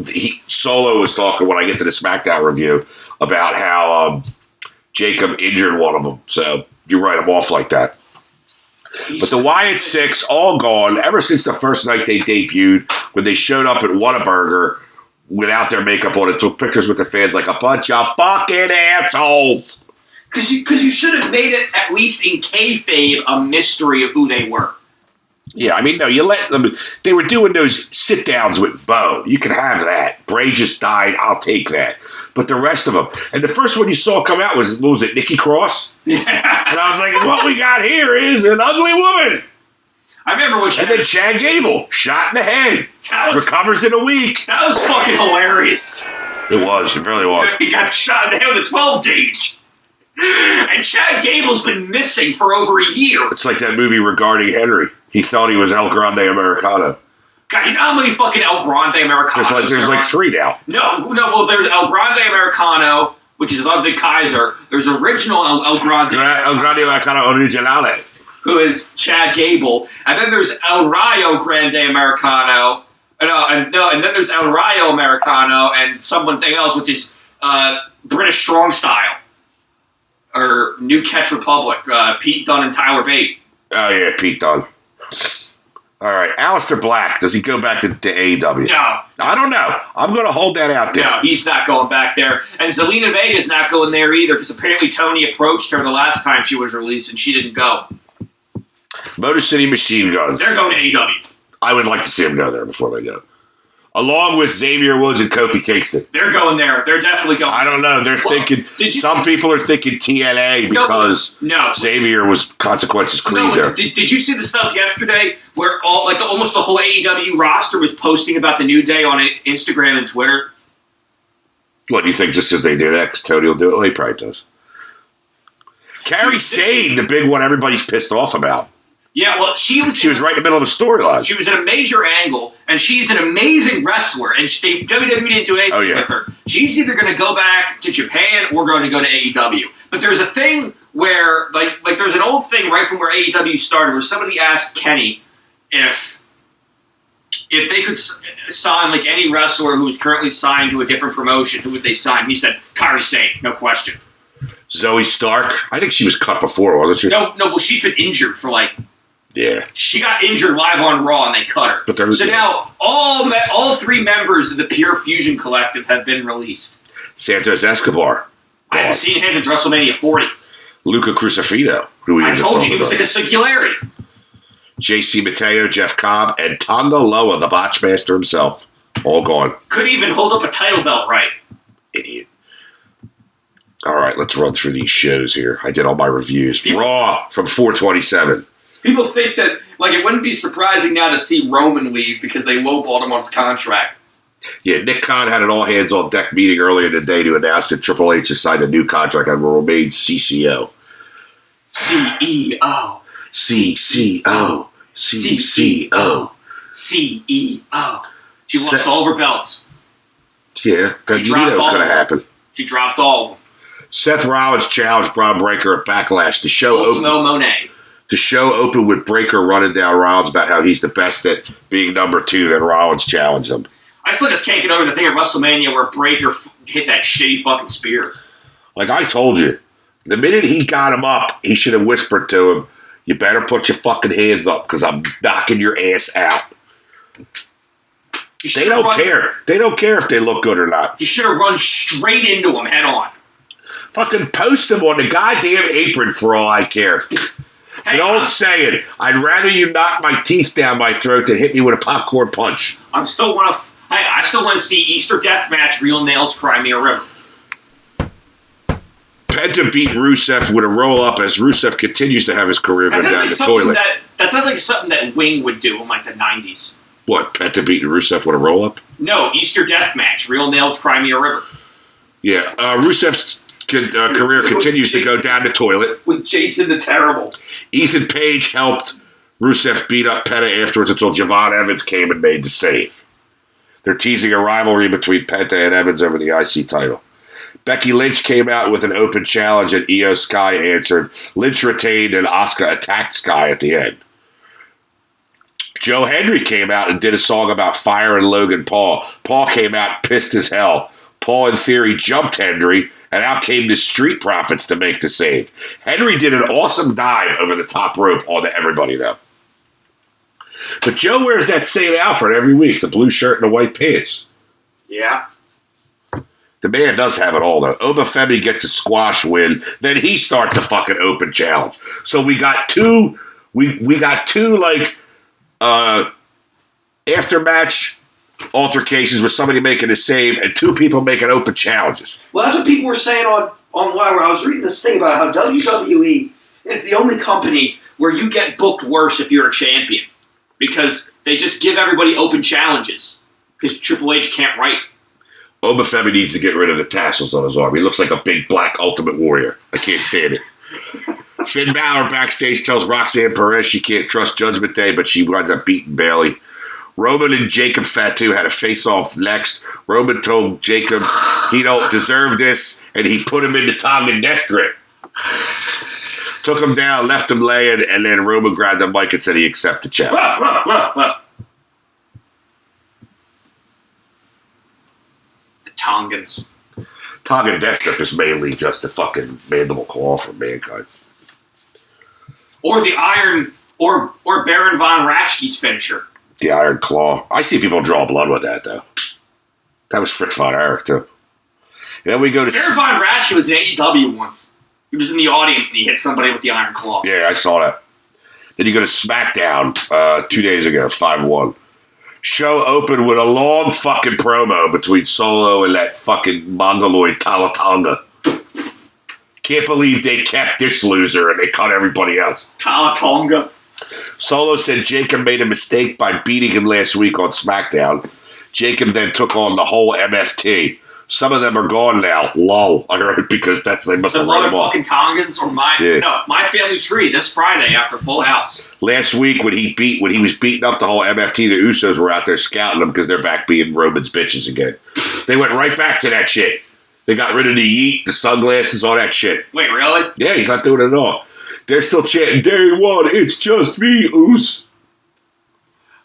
S1: Solo was talking when I get to the SmackDown review about how Jacob injured one of them. So you're right, I'm off like that. But the Wyatt Six, all gone, ever since the first night they debuted, when they showed up at Whataburger without their makeup on and took pictures with the fans like a bunch of fucking assholes.
S2: Because you should have made it, at least in kayfabe, a mystery of who they were.
S1: Yeah, I mean, no, you let them... They were doing those sit-downs with Bo. You can have that. Bray just died. I'll take that. But the rest of them... And the first one you saw come out was, what was it, Nikki Cross?
S2: Yeah.
S1: And I was like, what we got here is an ugly woman.
S2: I remember when
S1: And then Chad Gable, shot in the head. Recovers in a week.
S2: That was fucking hilarious.
S1: It was. It really was.
S2: He got shot in the head with a 12-gauge. And Chad Gable's been missing for over a year.
S1: It's like that movie Regarding Henry. He thought he was El Grande Americano.
S2: God, you know how many fucking El Grande Americanos
S1: There's like 3 now.
S2: No, well, there's El Grande Americano, which is Ludwig Kaiser. There's original El Grande.
S1: El Grande Americano Originale.
S2: Who is Chad Gable. And then there's El Rayo Grande Americano. And then there's El Rayo Americano and something else, which is British Strong Style. Or New Catch Republic. Pete Dunne and Tyler Bate.
S1: Oh, yeah, Pete Dunne. All right, Aleister Black, does he go back to AEW?
S2: No.
S1: I don't know. I'm going to hold that out there.
S2: No, he's not going back there. And Zelina Vega's not going there either because apparently Tony approached her the last time she was released and she didn't go.
S1: Motor City Machine Guns.
S2: They're going to AEW.
S1: I would like to see them go there before they go. Along with Xavier Woods and Kofi Kingston.
S2: They're going there. They're definitely going.
S1: I don't know. They're thinking... Some people are thinking TNA because Xavier was Consequences Creed there.
S2: Did you see the stuff yesterday where almost the whole AEW roster was posting about the New Day on Instagram and Twitter?
S1: What, do you think just because they do that? Because Tony will do it? Well, he probably does. Carrie Sane, the big one everybody's pissed off about.
S2: Yeah, well, she was
S1: right in the middle of a storyline.
S2: She was in a major angle, and she's an amazing wrestler, and WWE didn't do anything with her. She's either going to go back to Japan or going to go to AEW. But there's a thing where like there's an old thing right from where AEW started where somebody asked Kenny if they could sign like any wrestler who's currently signed to a different promotion, who would they sign? He said Kairi Sane, no question.
S1: Zoe Stark? I think she was cut before, wasn't she?
S2: No, well, she's been injured for like...
S1: Yeah.
S2: She got injured live on Raw and they cut her.
S1: But so
S2: now all 3 members of the Pure Fusion Collective have been released.
S1: Santos Escobar.
S2: I haven't seen him since WrestleMania 40.
S1: Luca Crucifino, who we
S2: I told you, he was like a singularity.
S1: JC Mateo, Jeff Cobb, and Tonga Loa, the Botchmaster himself. All gone.
S2: Couldn't even hold up a title belt right.
S1: Idiot. All right, let's run through these shows here. I did all my reviews. Raw from 427.
S2: People think that, like, it wouldn't be surprising now to see Roman leave because they lowballed him on his contract.
S1: Yeah, Nick Khan had an all-hands-on-deck meeting earlier in the day to announce that Triple H has signed a new contract and will remain CCO.
S2: CEO.
S1: CCO. CCO.
S2: CEO. She lost all of her belts.
S1: Yeah, you knew that was going to happen.
S2: She dropped all of them.
S1: Seth Rollins challenged Braun Breaker at Backlash. The show opened with Breaker running down Rollins about how he's the best at being number 2, then Rollins challenged him.
S2: I still just can't get over the thing at WrestleMania where Breaker hit that shitty fucking spear.
S1: Like I told you, the minute he got him up, he should have whispered to him, "You better put your fucking hands up because I'm knocking your ass out." They don't care. They don't care if they look good or not.
S2: He should have run straight into him head on.
S1: Fucking post him on the goddamn apron for all I care. Hey, the old saying, I'd rather you knock my teeth down my throat than hit me with a popcorn punch.
S2: I still want to see Easter Deathmatch, Real Nails, Crimea River.
S1: Penta beat Rusev with a roll-up as Rusev continues to have his career go down the toilet.
S2: That sounds like something that Wing would do in like the 90s.
S1: What, Penta beating Rusev with a roll-up?
S2: No, Easter Deathmatch, Real Nails, Crimea River.
S1: Yeah, Rusev's career continues to go down the toilet.
S2: With Jason the Terrible.
S1: Ethan Page helped Rusev beat up Penta afterwards until Javon Evans came and made the save. They're teasing a rivalry between Penta and Evans over the IC title. Becky Lynch came out with an open challenge and Io Sky answered. Lynch retained and Asuka attacked Sky at the end. Joe Hendry came out and did a song about firing Logan Paul. Paul came out pissed as hell. Paul, in theory, jumped Hendry, and out came the Street Profits to make the save. Henry did an awesome dive over the top rope onto everybody, though. But Joe wears that St. Alfred every week, the blue shirt and the white pants.
S2: Yeah.
S1: The man does have it all, though. Obafemi gets a squash win, then he starts a fucking open challenge. So we got two, like, after-match altercations with somebody making a save and 2 people making open challenges.
S2: Well, that's what people were saying online where I was reading this thing about how WWE is the only company where you get booked worse if you're a champion because they just give everybody open challenges because Triple H can't write.
S1: Obafemi needs to get rid of the tassels on his arm. He looks like a big black Ultimate Warrior. I can't stand it. Finn Balor backstage tells Roxanne Perez she can't trust Judgment Day, but she winds up beating Bayley. Roman and Jacob Fatu had a face-off next. Roman told Jacob he don't deserve this, and he put him in the Tongan death grip. Took him down, left him laying, and then Roman grabbed the mic and said he accepted the challenge.
S2: The Tongans.
S1: Tongan death grip is mainly just a fucking mandible claw for mankind.
S2: Or the iron, or Baron Von Raschke's finisher.
S1: The Iron Claw. I see people draw blood with that, though. That was Fritz von Erich, too. And then we go to...
S2: Baron Von Raschke was in AEW once. He was in the audience and he hit somebody with the Iron Claw.
S1: Yeah, I saw that. Then you go to SmackDown 2 days ago, 5-1. Show opened with a long fucking promo between Solo and that fucking Mongoloid Talatanga. Can't believe they kept this loser and they cut everybody else.
S2: Talatanga.
S1: Solo said Jacob made a mistake by beating him last week on SmackDown. Jacob then took on the whole MFT. Some of them are gone now. Lol. I heard because they must have run them off.
S2: The motherfucking Tongans or My Family Tree this Friday after Full House.
S1: Last week when he was beating up the whole MFT, the Usos were out there scouting them because they're back being Roman's bitches again. They went right back to that shit. They got rid of the yeet, the sunglasses, all that shit.
S2: Wait, really?
S1: Yeah, he's not doing it at all. They're still chanting, day one, it's just me, Oos.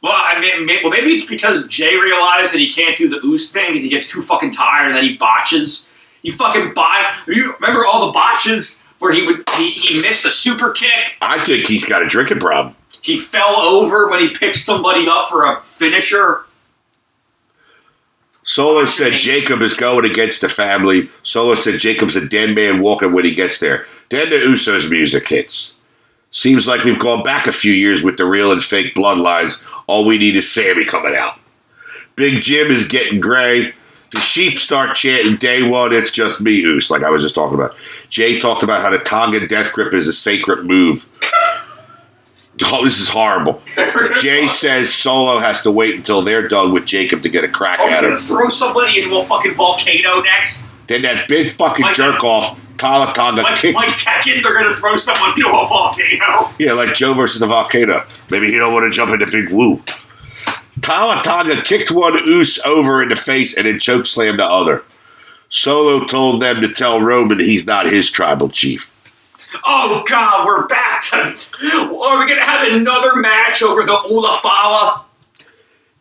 S2: Well, I mean, maybe it's because Jay realized that he can't do the Oos thing because he gets too fucking tired and then he botches. You remember all the botches where he missed a super kick?
S1: I think he's got a drinking problem.
S2: He fell over when he picked somebody up for a finisher.
S1: Solo said Jacob is going against the family. Solo said Jacob's a dead man walking when he gets there. Then the Usos music hits. Seems like we've gone back a few years with the real and fake bloodlines. All we need is Sammy coming out. Big Jim is getting gray. The sheep start chanting, day one, it's just me, Oos, like I was just talking about. Jay talked about how the Tongan death grip is a sacred move. Oh, this is horrible. Jay says Solo has to wait until they're done with Jacob to get a crack at him.
S2: Throw somebody into a fucking volcano next?
S1: Then that big fucking jerk-off, Tala Tonga kicks...
S2: Like Tekken, they're going to throw someone into a volcano?
S1: Yeah, like Joe versus the volcano. Maybe he don't want to jump into Big Woo. Tala Tonga kicked one Oos over in the face and then chokeslammed the other. Solo told them to tell Roman he's not his tribal chief.
S2: Oh, God, we're back to... Are we going to have another match over the Ulafala?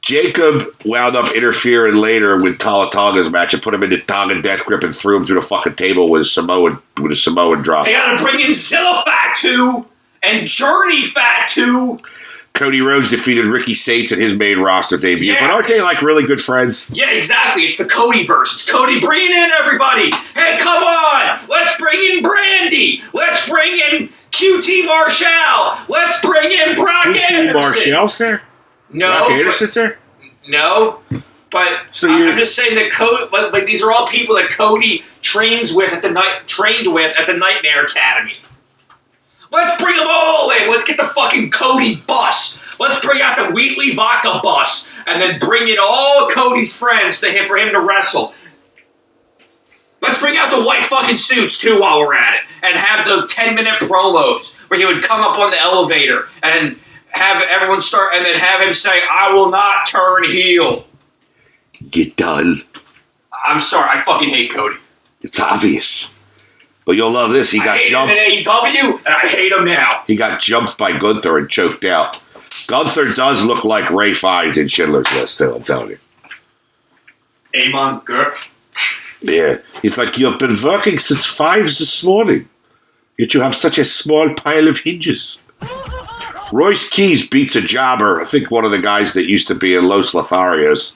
S1: Jacob wound up interfering later with Tala Tonga's match and put him in the Tongan death grip and threw him through the fucking table with a Samoan drop.
S2: They got to bring in Zilla Fatu and Journey Fatu.
S1: Cody Rhodes defeated Ricky Saints in his main roster debut.
S2: Yeah.
S1: But aren't they like really good friends?
S2: Yeah, exactly. It's the Cody-verse. It's Cody bringing in everybody. Hey, come on. Let's bring in Brandy. Let's bring in QT Marshall. Let's bring in Brock Anderson.
S1: QT Marshall's there?
S2: No.
S1: Brock Anderson's there?
S2: No. But
S1: so
S2: I'm just saying that Cody, like these are all people that Cody trained with at the Nightmare Academy. Let's bring them all in. Let's get the fucking Cody bus. Let's bring out the Wheatley Vodka bus and then bring in all Cody's friends for him to wrestle. Let's bring out the white fucking suits too while we're at it and have the 10-minute promos where he would come up on the elevator and have everyone start and then have him say, I will not turn heel.
S1: Get done.
S2: I'm sorry. I fucking hate Cody.
S1: It's obvious. But you'll love this. He got jumped.
S2: I hate him in AEW, and I hate him now.
S1: He got jumped by Gunther and choked out. Gunther does look like Ray Fiennes in Schindler's List, too, I'm telling you.
S2: Amon Gert.
S1: Yeah. He's like, you've been working since 5 this morning, yet you have such a small pile of hinges. Royce Keys beats a jobber, I think one of the guys that used to be in Los Lotharios,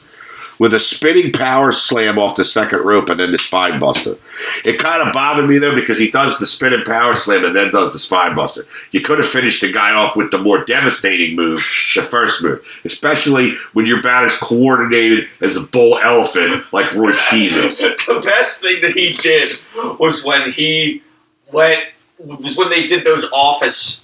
S1: with a spinning power slam off the second rope and then the spine buster. It kind of bothered me, though, because he does the spinning power slam and then does the spine buster. You could have finished the guy off with the more devastating move, the first move, especially when you're about as coordinated as a bull elephant like Royce Keys is.
S2: The best thing that he did was when they did those office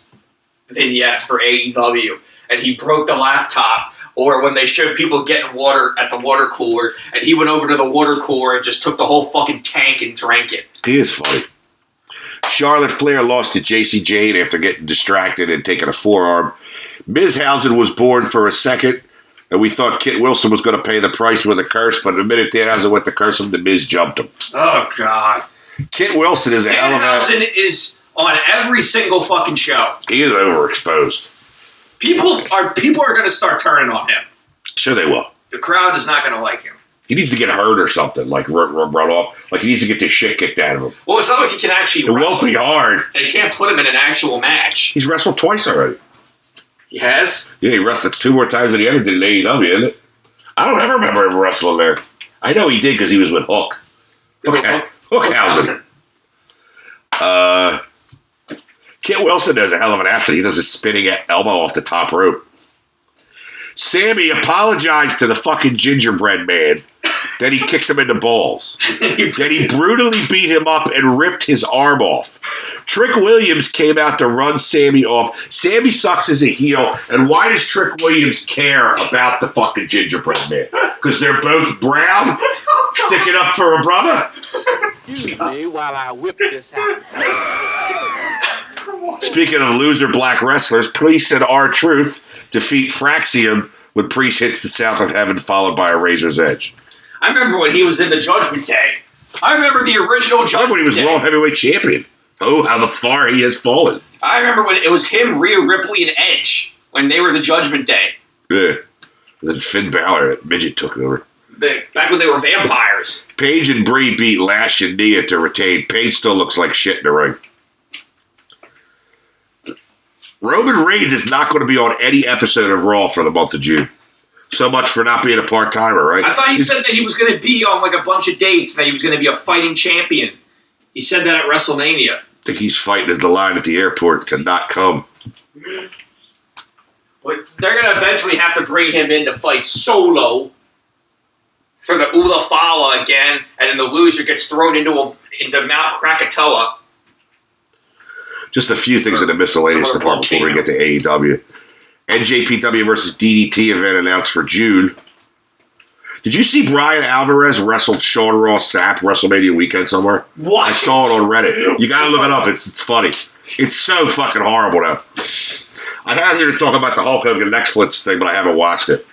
S2: vignettes for AEW and he broke the laptop. Or when they showed people getting water at the water cooler, and he went over to the water cooler and just took the whole fucking tank and drank it.
S1: He is funny. Charlotte Flair lost to JC Jane after getting distracted and taking a forearm. Mizhausen was born for a second, and we thought Kit Wilson was going to pay the price with a curse, but the minute Danhausen went to curse him, the Miz jumped him.
S2: Oh, God.
S1: Kit Wilson is a hell of a...
S2: Danhausen is on every single fucking show.
S1: He is overexposed.
S2: People are going to start turning on him.
S1: Sure they will.
S2: The crowd is not going to like him.
S1: He needs to get hurt or something, like run off. Like he needs to get the shit kicked out of him.
S2: Well, it's not like he can actually wrestle.
S1: It won't be hard.
S2: They can't put him in an actual match.
S1: He's wrestled twice already.
S2: He has?
S1: Yeah, he wrestled 2 more times than he ever did in AEW, isn't it? I don't ever remember him wrestling there. I know he did because he was with Hook. Hookhausen. Kit Wilson is a hell of an athlete. He does a spinning elbow off the top rope. Sammy apologized to the fucking gingerbread man. Then he kicked him in the balls. Then he brutally beat him up and ripped his arm off. Trick Williams came out to run Sammy off. Sammy sucks as a heel. And why does Trick Williams care about the fucking gingerbread man? Because they're both brown? Sticking up for a brother?
S3: Excuse me while I whip this out.
S1: Speaking of loser black wrestlers, Priest and R-Truth defeat Fraxium when Priest hits the South of Heaven followed by a Razor's Edge.
S2: I remember when he was in the Judgment Day. I remember the original Judgment
S1: when he was
S2: Day.
S1: World Heavyweight Champion. Oh, how the far he has fallen.
S2: I remember when it was him, Rhea Ripley, and Edge when they were the Judgment Day.
S1: Yeah. Then Finn Balor, that midget, took over.
S2: Back when they were vampires.
S1: Paige and Brie beat Lash and Nia to retain. Paige still looks like shit in the ring. Roman Reigns is not going to be on any episode of Raw for the month of June. So much for not being a part-timer, right?
S2: I thought he said that he was going to be on like a bunch of dates and that he was going to be a fighting champion. He said that at WrestleMania.
S1: I think he's fighting as the line at the airport to not come.
S2: But they're going to eventually have to bring him in to fight Solo for the Ula Fala again, and then the loser gets thrown into Mount Krakatoa.
S1: Just a few things in the miscellaneous department before we get to AEW. NJPW versus DDT event announced for June. Did you see Brian Alvarez wrestled Sean Ross Sapp WrestleMania weekend somewhere?
S2: What?
S1: I saw it on Reddit. You gotta look it up. It's funny. It's so fucking horrible now. I had here to talk about the Hulk Hogan Netflix thing, but I haven't watched it.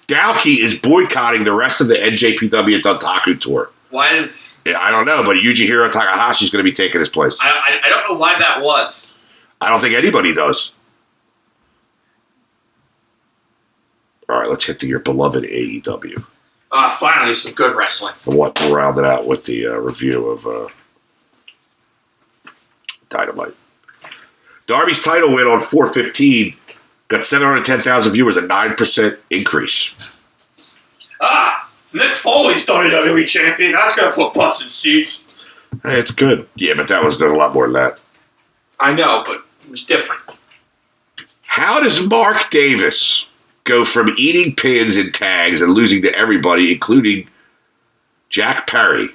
S1: Dowkey is boycotting the rest of the NJPW Dontaku tour.
S2: Why is...
S1: Yeah, I don't know, but Yujihiro Takahashi is going to be taking his place.
S2: I don't know why that was.
S1: I don't think anybody does. All right, let's hit to your beloved AEW.
S2: Finally, some good wrestling.
S1: I want to round it out with the review of Dynamite. Darby's title win on 4/15 got 710,000 viewers, a 9% increase.
S2: Mick Foley's WWE champion. That's going to put butts in seats.
S1: Hey, it's good. Yeah, but there's a lot more than that.
S2: I know, but it was different.
S1: How does Mark Davis go from eating pins and tags and losing to everybody, including Jack Perry,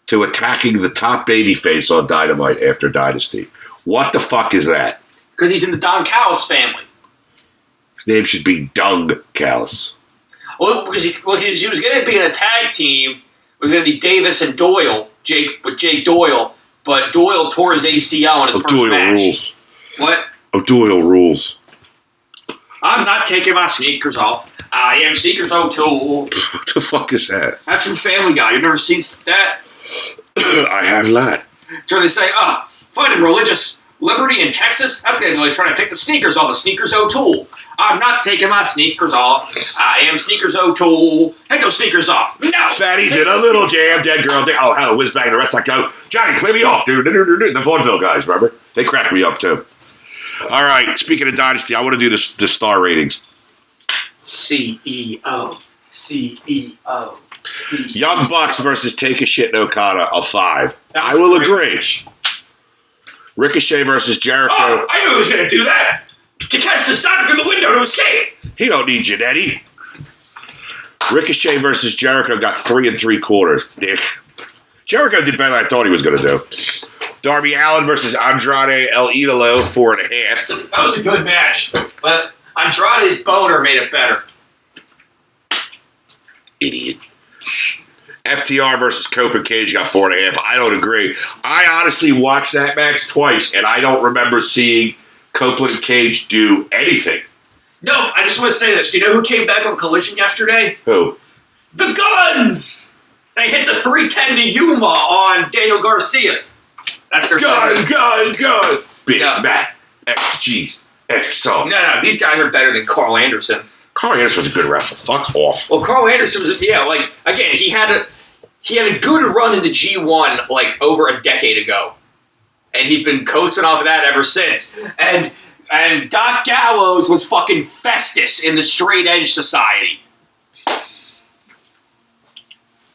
S1: to attacking the top babyface on Dynamite after Dynasty? What the fuck is that?
S2: Because he's in the Don Callis family.
S1: His name should be Dung Callis.
S2: Well, because he was going to be in a tag team. It was going to be Davis and Doyle, Jake Doyle, but Doyle tore his ACL in his first match.
S1: Rules.
S2: What?
S1: Doyle rules.
S2: I'm not taking my sneakers off. I am Sneakers O'Toole.
S1: What the fuck is that?
S2: That's from Family Guy. You've never seen that?
S1: I have not.
S2: So they say, finding religious liberty in Texas? That's going to be trying to take the sneakers off of Sneakers O'Toole. I'm not taking my sneakers off. I am Sneakers O'Toole. Take those sneakers off. No!
S1: Fatties in a little jam, dead girl. Oh, how whiz bang the rest I go. Johnny, play me off, dude. The vaudeville guys, remember? They cracked me up, too. All right, speaking of Dynasty, I want to do the star ratings.
S2: CEO.
S1: Young Bucks versus Take a Shit No Okada, a 5. I will agree. Ricochet versus Jericho.
S2: Oh, I knew he was going to do that. To catch the stop through the window to escape.
S1: He don't need Janetti. Ricochet versus Jericho got 3 3/4. Dick. Jericho did better than I thought he was going to do. Darby Allin versus Andrade El Idolo, 4.5.
S2: That was a good match, but Andrade's boner made it better.
S1: Idiot. FTR versus Cope Cage got 4.5. I don't agree. I honestly watched that match twice, and I don't remember seeing Copeland Cage do anything.
S2: No, I just want to say this. Do you know who came back on Collision yesterday?
S1: Who?
S2: The Guns! They hit the 310 to Yuma on Daniel Garcia. That's their
S1: Gun. Big
S2: No.
S1: Mac. XG. Extra sauce.
S2: No, these guys are better than Carl Anderson.
S1: Carl Anderson was a good wrestler. Fuck off.
S2: Well, Carl Anderson was, again, he had a good run in the G1 like over a decade ago. And he's been coasting off of that ever since. And Doc Gallows was fucking Festus in the Straight Edge Society.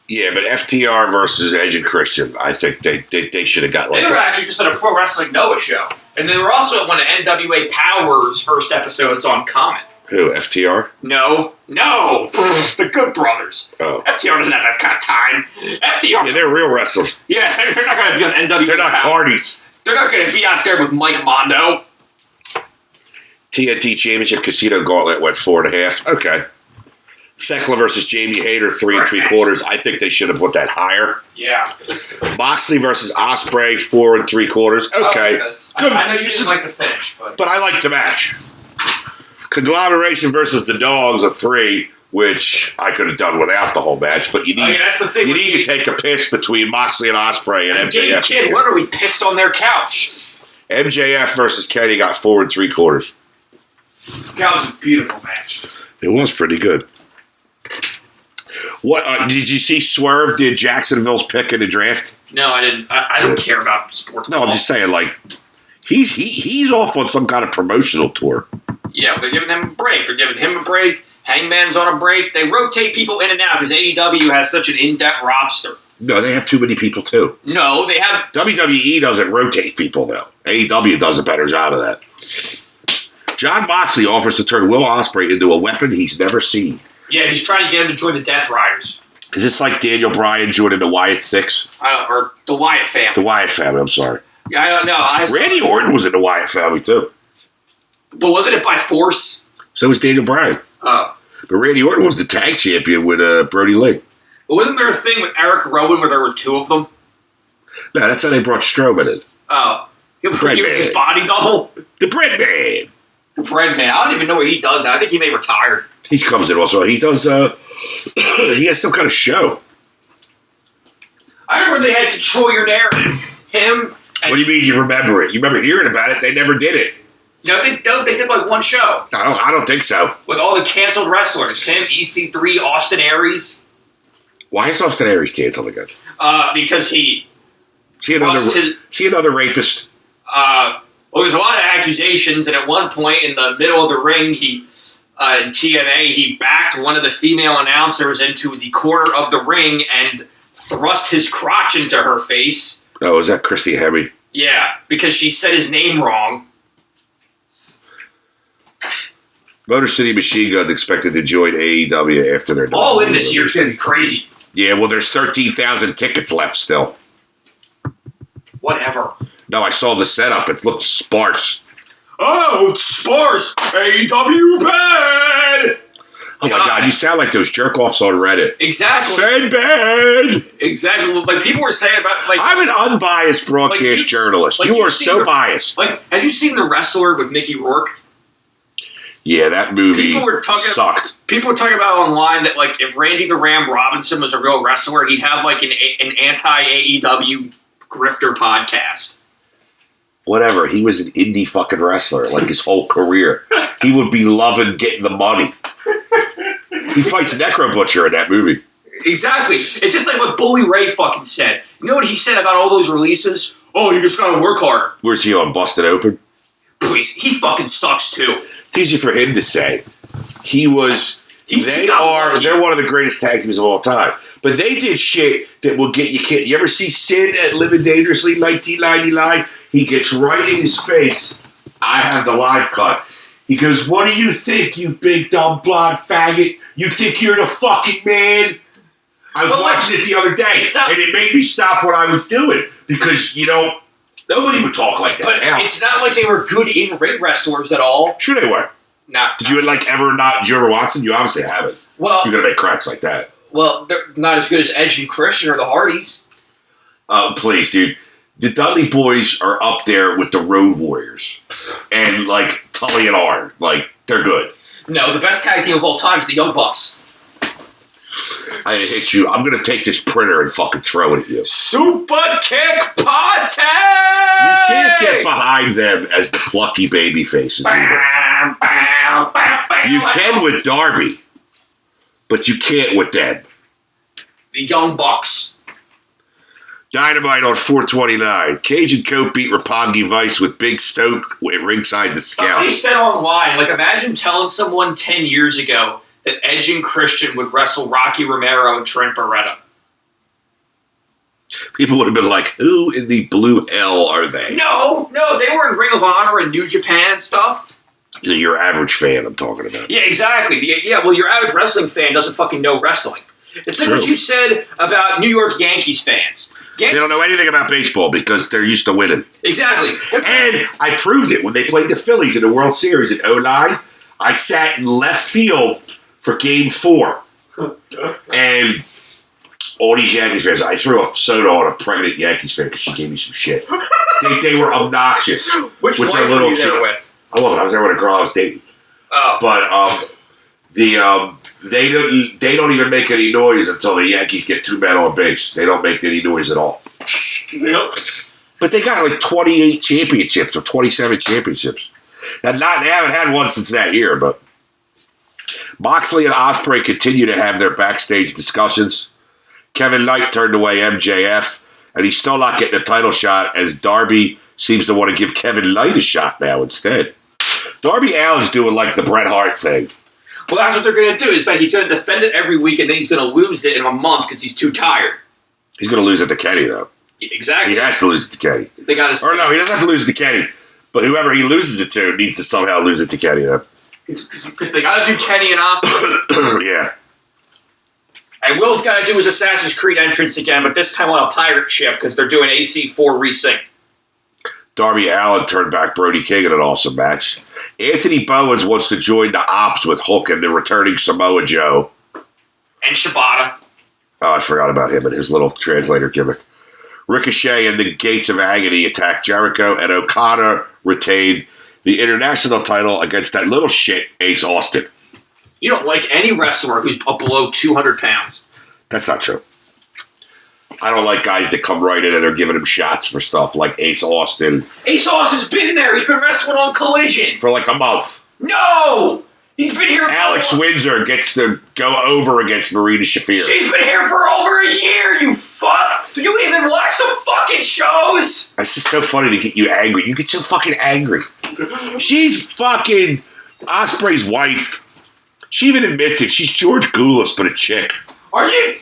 S1: Yeah, but FTR versus Edge and Christian, I think they should have got like
S2: They were actually just on a Pro Wrestling Noah show. And they were also at one of NWA Power's first episodes on Comet.
S1: Who, FTR?
S2: No. The Good Brothers.
S1: Oh.
S2: FTR doesn't have that kind of time. FTR.
S1: Yeah, they're real wrestlers.
S2: Yeah, they're not going to be on NWA
S1: They're not
S2: Power.
S1: carnies.
S2: They're not going to be out there with Mike Mondo.
S1: TNT Championship Casino Gauntlet went 4.5. Okay. Thekla versus Jamie Hayter, 3 3/4. I think they should have put that higher.
S2: Yeah.
S1: Moxley versus Ospreay, 4 3/4. Okay.
S2: Good. I know you didn't like the finish, but
S1: I liked the match. Conglomeration versus the Dogs, a 3. which I could have done without the whole match. But you need
S2: that's the thing
S1: you need to take a piss between Moxley and Ospreay and MJF.
S2: Kid, what are we pissed on their couch?
S1: MJF versus Kenny got 4 3/4.
S2: That was a beautiful match.
S1: It was pretty good. What did you see? Swerve did Jacksonville's pick in the draft.
S2: No, I didn't. I don't care about sports.
S1: No, I'm just saying, like he's off on some kind of promotional tour.
S2: Yeah, they're giving him a break. They're giving him a break. Hangman's on a break. They rotate people in and out because AEW has such an in-depth roster.
S1: No, they have too many people too.
S2: No, they have.
S1: WWE doesn't rotate people though. AEW does a better job of that. John Moxley offers to turn Will Ospreay into a weapon he's never seen.
S2: Yeah, he's trying to get him to join the Death Riders.
S1: Is this like Daniel Bryan joining the Wyatt Six?
S2: Or the Wyatt family.
S1: The Wyatt family, I'm sorry.
S2: Yeah, I don't know.
S1: Randy Orton was in the Wyatt family too.
S2: But wasn't it by force?
S1: So was Daniel Bryan.
S2: Oh.
S1: But Randy Orton was the tag champion with Brody Lee.
S2: But wasn't there a thing with Eric Rowan where there were 2 of them?
S1: No, that's how they brought Strowman in.
S2: Oh. He was
S1: Bread
S2: his
S1: Man.
S2: body double?
S1: The Bread Man.
S2: The Bread Man. I don't even know what he does now. I think he may retire.
S1: He comes in also. He does, he has some kind of show.
S2: I remember they had Control Your Narrative. Him and...
S1: What do you mean you remember it? You remember hearing about it? They never did it.
S2: No, they did like one show.
S1: I don't think so.
S2: With all the canceled wrestlers. Him, EC3, Austin Aries.
S1: Why is Austin Aries canceled again?
S2: Because he...
S1: See another rapist?
S2: Well, there's a lot of accusations, and at one point in the middle of the ring, in TNA, he backed one of the female announcers into the corner of the ring and thrust his crotch into her face.
S1: Oh, is that Christy Hemme?
S2: Yeah, because she said his name wrong.
S1: Motor City Machine Guns expected to join AEW after their...
S2: All in this year is going to be crazy.
S1: Yeah, well, there's 13,000 tickets left still.
S2: Whatever.
S1: No, I saw the setup. It looked sparse.
S2: Oh, it's sparse. AEW bad.
S1: Oh, my God. You sound like those jerk-offs on Reddit.
S2: Exactly.
S1: Said bad.
S2: Exactly. Like, people were saying about... like,
S1: I'm an unbiased broadcast journalist. You are so biased.
S2: Like, have you seen The Wrestler with Mickey Rourke?
S1: Yeah, that movie sucked.
S2: People were talking about online that, like, if Randy the Ram Robinson was a real wrestler, he'd have, like, an anti-AEW grifter podcast.
S1: Whatever. He was an indie fucking wrestler, like his whole career. He would be loving getting the money. He fights Necro Butcher in that movie.
S2: Exactly. It's just like what Bully Ray fucking said. You know what he said about all those releases? Oh, you just gotta work harder.
S1: Where's he on Busted Open?
S2: Please, he fucking sucks too.
S1: It's easy for him to say. They're one of the greatest tag teams of all time. But they did shit that will get you killed. You ever see Sid at Living Dangerously 1999? He gets right in his face. I have the live cut. He goes, "What do you think, you big dumb blonde faggot? You think you're the fucking man?" I was watching it the other day, and it made me stop what I was doing. Because, nobody would talk like that.
S2: But
S1: now.
S2: It's not like they were good in-ring wrestlers at all.
S1: Sure they were.
S2: Nah.
S1: Did you ever watch them? You obviously haven't.
S2: Well,
S1: you're going to make cracks like that.
S2: Well, they're not as good as Edge and Christian or the Hardys.
S1: Please, dude. The Dudley Boys are up there with the Road Warriors. And, like, Tully and Arn. Like, they're good.
S2: No, the best tag team of all time is the Young Bucks.
S1: I hit you. I'm going to take this printer and fucking throw it at you.
S2: Super Kick Party!
S1: You can't get behind them as the plucky baby faces. You can with Darby, but you can't with them.
S2: The Young Bucks.
S1: Dynamite on 429. Cage and Cope beat Roppongi Vice with Big Stoke at ringside the Scout.
S2: Somebody said online, like, imagine telling someone 10 years ago that Edge and Christian would wrestle Rocky Romero and Trent Beretta.
S1: People would have been like, who in the blue hell are they?
S2: No, they were in Ring of Honor and New Japan and stuff.
S1: Your average fan, I'm talking about.
S2: Yeah, exactly. Well, your average wrestling fan doesn't fucking know wrestling. It's like what you said about New York Yankees fans.
S1: They don't know anything about baseball because they're used to winning.
S2: Exactly.
S1: And I proved it when they played the Phillies in the World Series in 2009. I sat in left field for Game 4. And all these Yankees fans, I threw a soda on a pregnant Yankees fan because she gave me some shit. They were obnoxious.
S2: Which wife were you there with?
S1: I wasn't. I was there with a girl I was dating.
S2: Oh.
S1: But they don't even make any noise until the Yankees get 2 men on base. They don't make any noise at all.
S2: Yep.
S1: But they got like 28 championships or 27 championships. Now, they haven't had one since that year, but Moxley and Ospreay continue to have their backstage discussions. Kevin Knight turned away MJF, and he's still not getting a title shot as Darby seems to want to give Kevin Knight a shot now instead. Darby Allin's doing like the Bret Hart thing.
S2: Well, that's what they're going to do, is that he's going to defend it every week, and then he's going to lose it in a month because he's too tired.
S1: He's going to lose it to Kenny, though.
S2: Exactly.
S1: He has to lose it to Kenny.
S2: They got to.
S1: Or no, he doesn't have to lose it to Kenny. But whoever he loses it to needs to somehow lose it to Kenny, though.
S2: Because they got to do Kenny and Austin.
S1: Yeah.
S2: And Will's got to do his Assassin's Creed entrance again, but this time on a pirate ship because they're doing AC4 resynced.
S1: Darby Allin turned back Brody King in an awesome match. Anthony Bowens wants to join the Ops with Hook and the returning Samoa Joe.
S2: And Shibata.
S1: Oh, I forgot about him and his little translator gimmick. Ricochet and the Gates of Agony attacked Jericho, and O'Connor retained the international title against that little shit, Ace Austin.
S2: You don't like any wrestler who's below 200 pounds.
S1: That's not true. I don't like guys that come right in and are giving him shots for stuff like Ace Austin.
S2: Ace Austin's been there. He's been wrestling on Collision.
S1: For like a month.
S2: No! He's been here for
S1: Alex Windsor gets to go over against Marina Shafir.
S2: She's been here for over a year, you fuck! Do you even watch the fucking shows?
S1: It's just so funny to get you angry. You get so fucking angry. She's fucking Ospreay's wife. She even admits it. She's George Goulas, but a chick.
S2: Are you?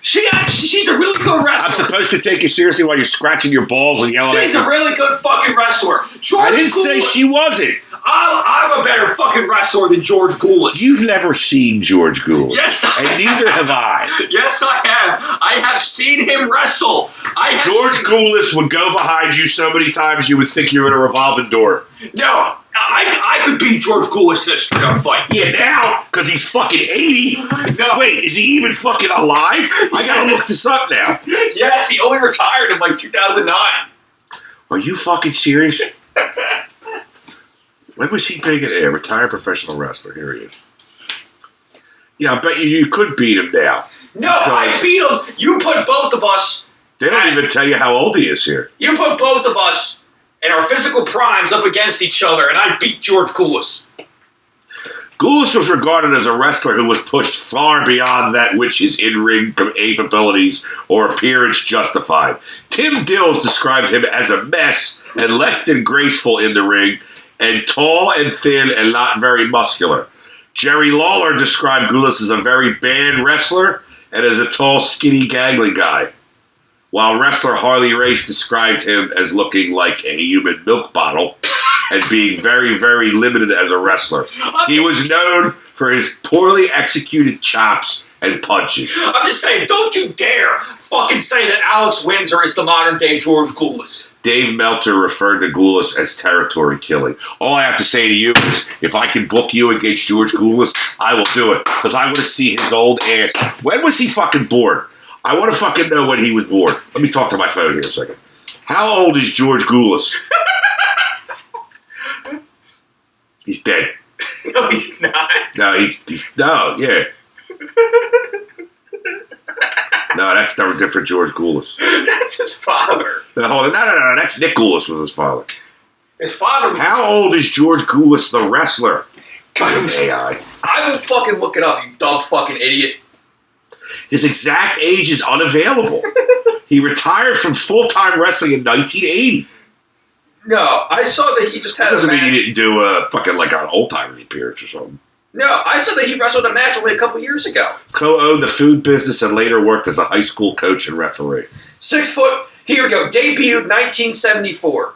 S2: She's a really good wrestler.
S1: I'm supposed to take you seriously while you're scratching your balls and yelling at me.
S2: She's a really good fucking wrestler.
S1: I didn't say she wasn't.
S2: I'm a better fucking wrestler than George Goulas.
S1: You've never seen George Goulas.
S2: Yes, I
S1: and
S2: have.
S1: neither have I.
S2: Yes, I have. I have seen him wrestle.
S1: George Goulas would go behind you so many times you would think you're in a revolving door.
S2: No, I could beat George Goulas in a straight-up fight.
S1: Yeah, now, because he's fucking 80.
S2: No.
S1: Wait, is he even fucking alive? I gotta look this up now.
S2: Yes, he only retired in like 2009.
S1: Are you fucking serious? When was he big? Retired professional wrestler. Here he is. Yeah, I bet you could beat him now.
S2: No, I beat him. You put both of us.
S1: They don't even tell you how old he is here.
S2: You put both of us in our physical primes up against each other, and I beat George Goulas.
S1: Goulas was regarded as a wrestler who was pushed far beyond that which his in-ring capabilities or appearance justified. Tim Dills described him as a mess and less than graceful in the ring, and tall and thin and not very muscular. Jerry Lawler described Goulas as a very bad wrestler and as a tall, skinny, gangly guy, while wrestler Harley Race described him as looking like a human milk bottle and being very, very limited as a wrestler. He was known for his poorly executed chops and punches.
S2: I'm just saying, don't you dare fucking say that Alex Windsor is the modern-day George Goulas.
S1: Dave Meltzer referred to Goulas as territory killing. All I have to say to you is, if I can book you against George Goulas, I will do it. Because I want to see his old ass. When was he fucking born? I want to fucking know when he was born. Let me talk to my phone here a second. How old is George Goulas? He's dead.
S2: No, he's not.
S1: No, no, yeah. No, that's a different George Goulas.
S2: That's his father.
S1: No, hold on. No. That's Nick Goulas was his father.
S2: His father was...
S1: How old is George Goulas, the wrestler?
S2: AI. I will fucking look it up, you dumb fucking idiot.
S1: His exact age is unavailable. He retired from full-time wrestling in 1980.
S2: No, I saw that he just had a match.
S1: Doesn't mean he didn't do a fucking like an old-timer appearance or something.
S2: No, I saw that he wrestled a match only a couple years ago.
S1: Co-owned the food business and later worked as a high school coach and referee.
S2: 6 foot. Here we go. Debuted 1974.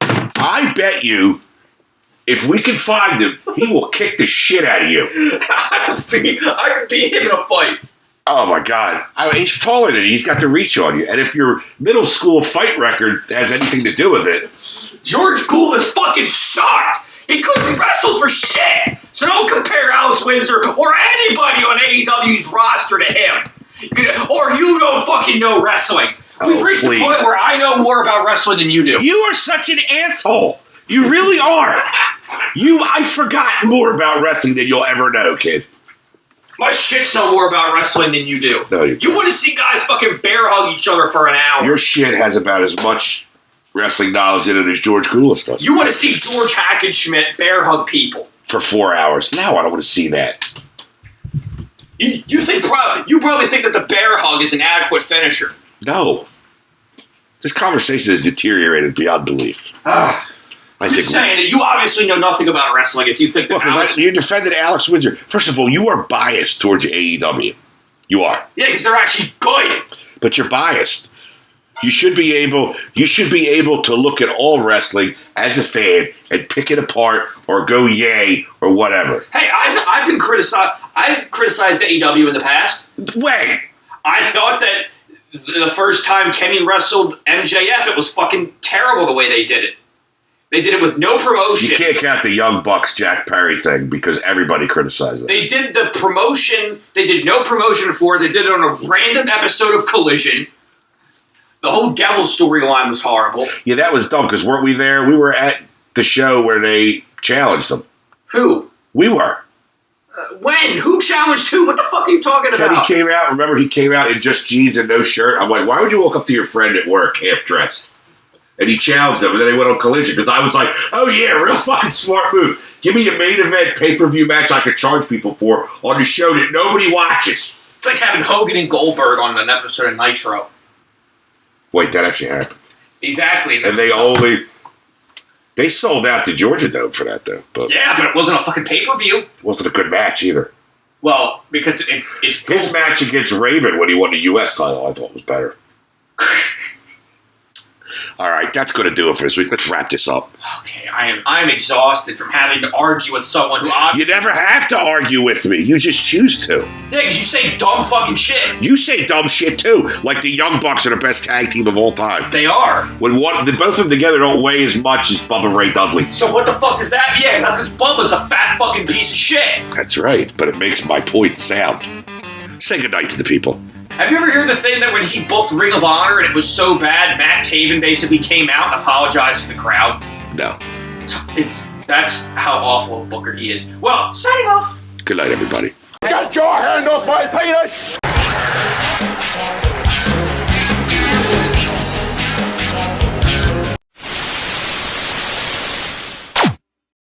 S1: I bet you, if we can find him, he will kick the shit out of you.
S2: I could beat him in a fight.
S1: Oh my God. He's taller than you. He's got the reach on you. And if your middle school fight record has anything to do with it.
S2: George Goulas fucking sucked. He couldn't wrestle for shit. So don't compare Alex Windsor or anybody on AEW's roster to him. Or you don't fucking know wrestling. We've reached the point where I know more about wrestling than you do.
S1: You are such an asshole. You really are. I've forgotten more about wrestling than you'll ever know, kid.
S2: My shit's know more about wrestling than you do.
S1: No,
S2: you want to see guys fucking bear hug each other for an hour.
S1: Your shit has about as much wrestling knowledge in it as George Koulis does.
S2: You want to see George Hackenschmidt bear hug people.
S1: For 4 hours. No, I don't want to see that.
S2: You probably think that the bear hug is an adequate finisher.
S1: No. This conversation has deteriorated beyond belief.
S2: I'm just saying that you obviously know nothing about wrestling if you think that
S1: you defended Alex Windsor. First of all, you are biased towards AEW. You are.
S2: Yeah, because they're actually good.
S1: But you're biased. You should be able to look at all wrestling as a fan and pick it apart or go yay or whatever.
S2: Hey, I've been criticized. I've criticized AEW in the past.
S1: When?
S2: I thought that the first time Kenny wrestled MJF, it was fucking terrible the way they did it. They did it with no promotion.
S1: You can't count the Young Bucks Jack Perry thing because everybody criticized them.
S2: They did the promotion. They did no promotion for it. They did it on a random episode of Collision. The whole Devil storyline was horrible.
S1: Yeah, that was dumb because weren't we there? We were at the show where they challenged them.
S2: Who?
S1: We were.
S2: When? Who challenged who? What the fuck are you talking about?
S1: Kenny came out. Remember, he came out in just jeans and no shirt. I'm like, why would you walk up to your friend at work half dressed? And he challenged them, and then they went on Collision because I was like, oh yeah, real fucking smart move. Give me a main event pay-per-view match I could charge people for on the show that nobody watches.
S2: It's like having Hogan and Goldberg on an episode of Nitro.
S1: Wait, that actually happened.
S2: Exactly.
S1: And they sold out the Georgia Dome for that, though. But
S2: yeah, but it wasn't a fucking pay-per-view.
S1: It wasn't a good match either.
S2: Well, because it's
S1: his match against Raven when he won the U.S. title, I thought was better. All right, that's going to do it for this week. Let's wrap this up.
S2: Okay, I'm exhausted from having to argue with someone who obviously...
S1: You never have to argue with me. You just choose to.
S2: Yeah, because you say dumb fucking shit.
S1: You say dumb shit, too. Like the Young Bucks are the best tag team of all time.
S2: They are.
S1: When both of them together don't weigh as much as Bubba Ray Dudley.
S2: So what the fuck does that... Yeah, that's because Bubba's a fat fucking piece of shit.
S1: That's right, but it makes my point sound. Say goodnight to the people.
S2: Have you ever heard the thing that when he booked Ring of Honor and it was so bad, Matt Taven basically came out and apologized to the crowd?
S1: No.
S2: That's how awful a booker he is. Well, signing off.
S1: Good night, everybody.
S3: Get your hand off my penis!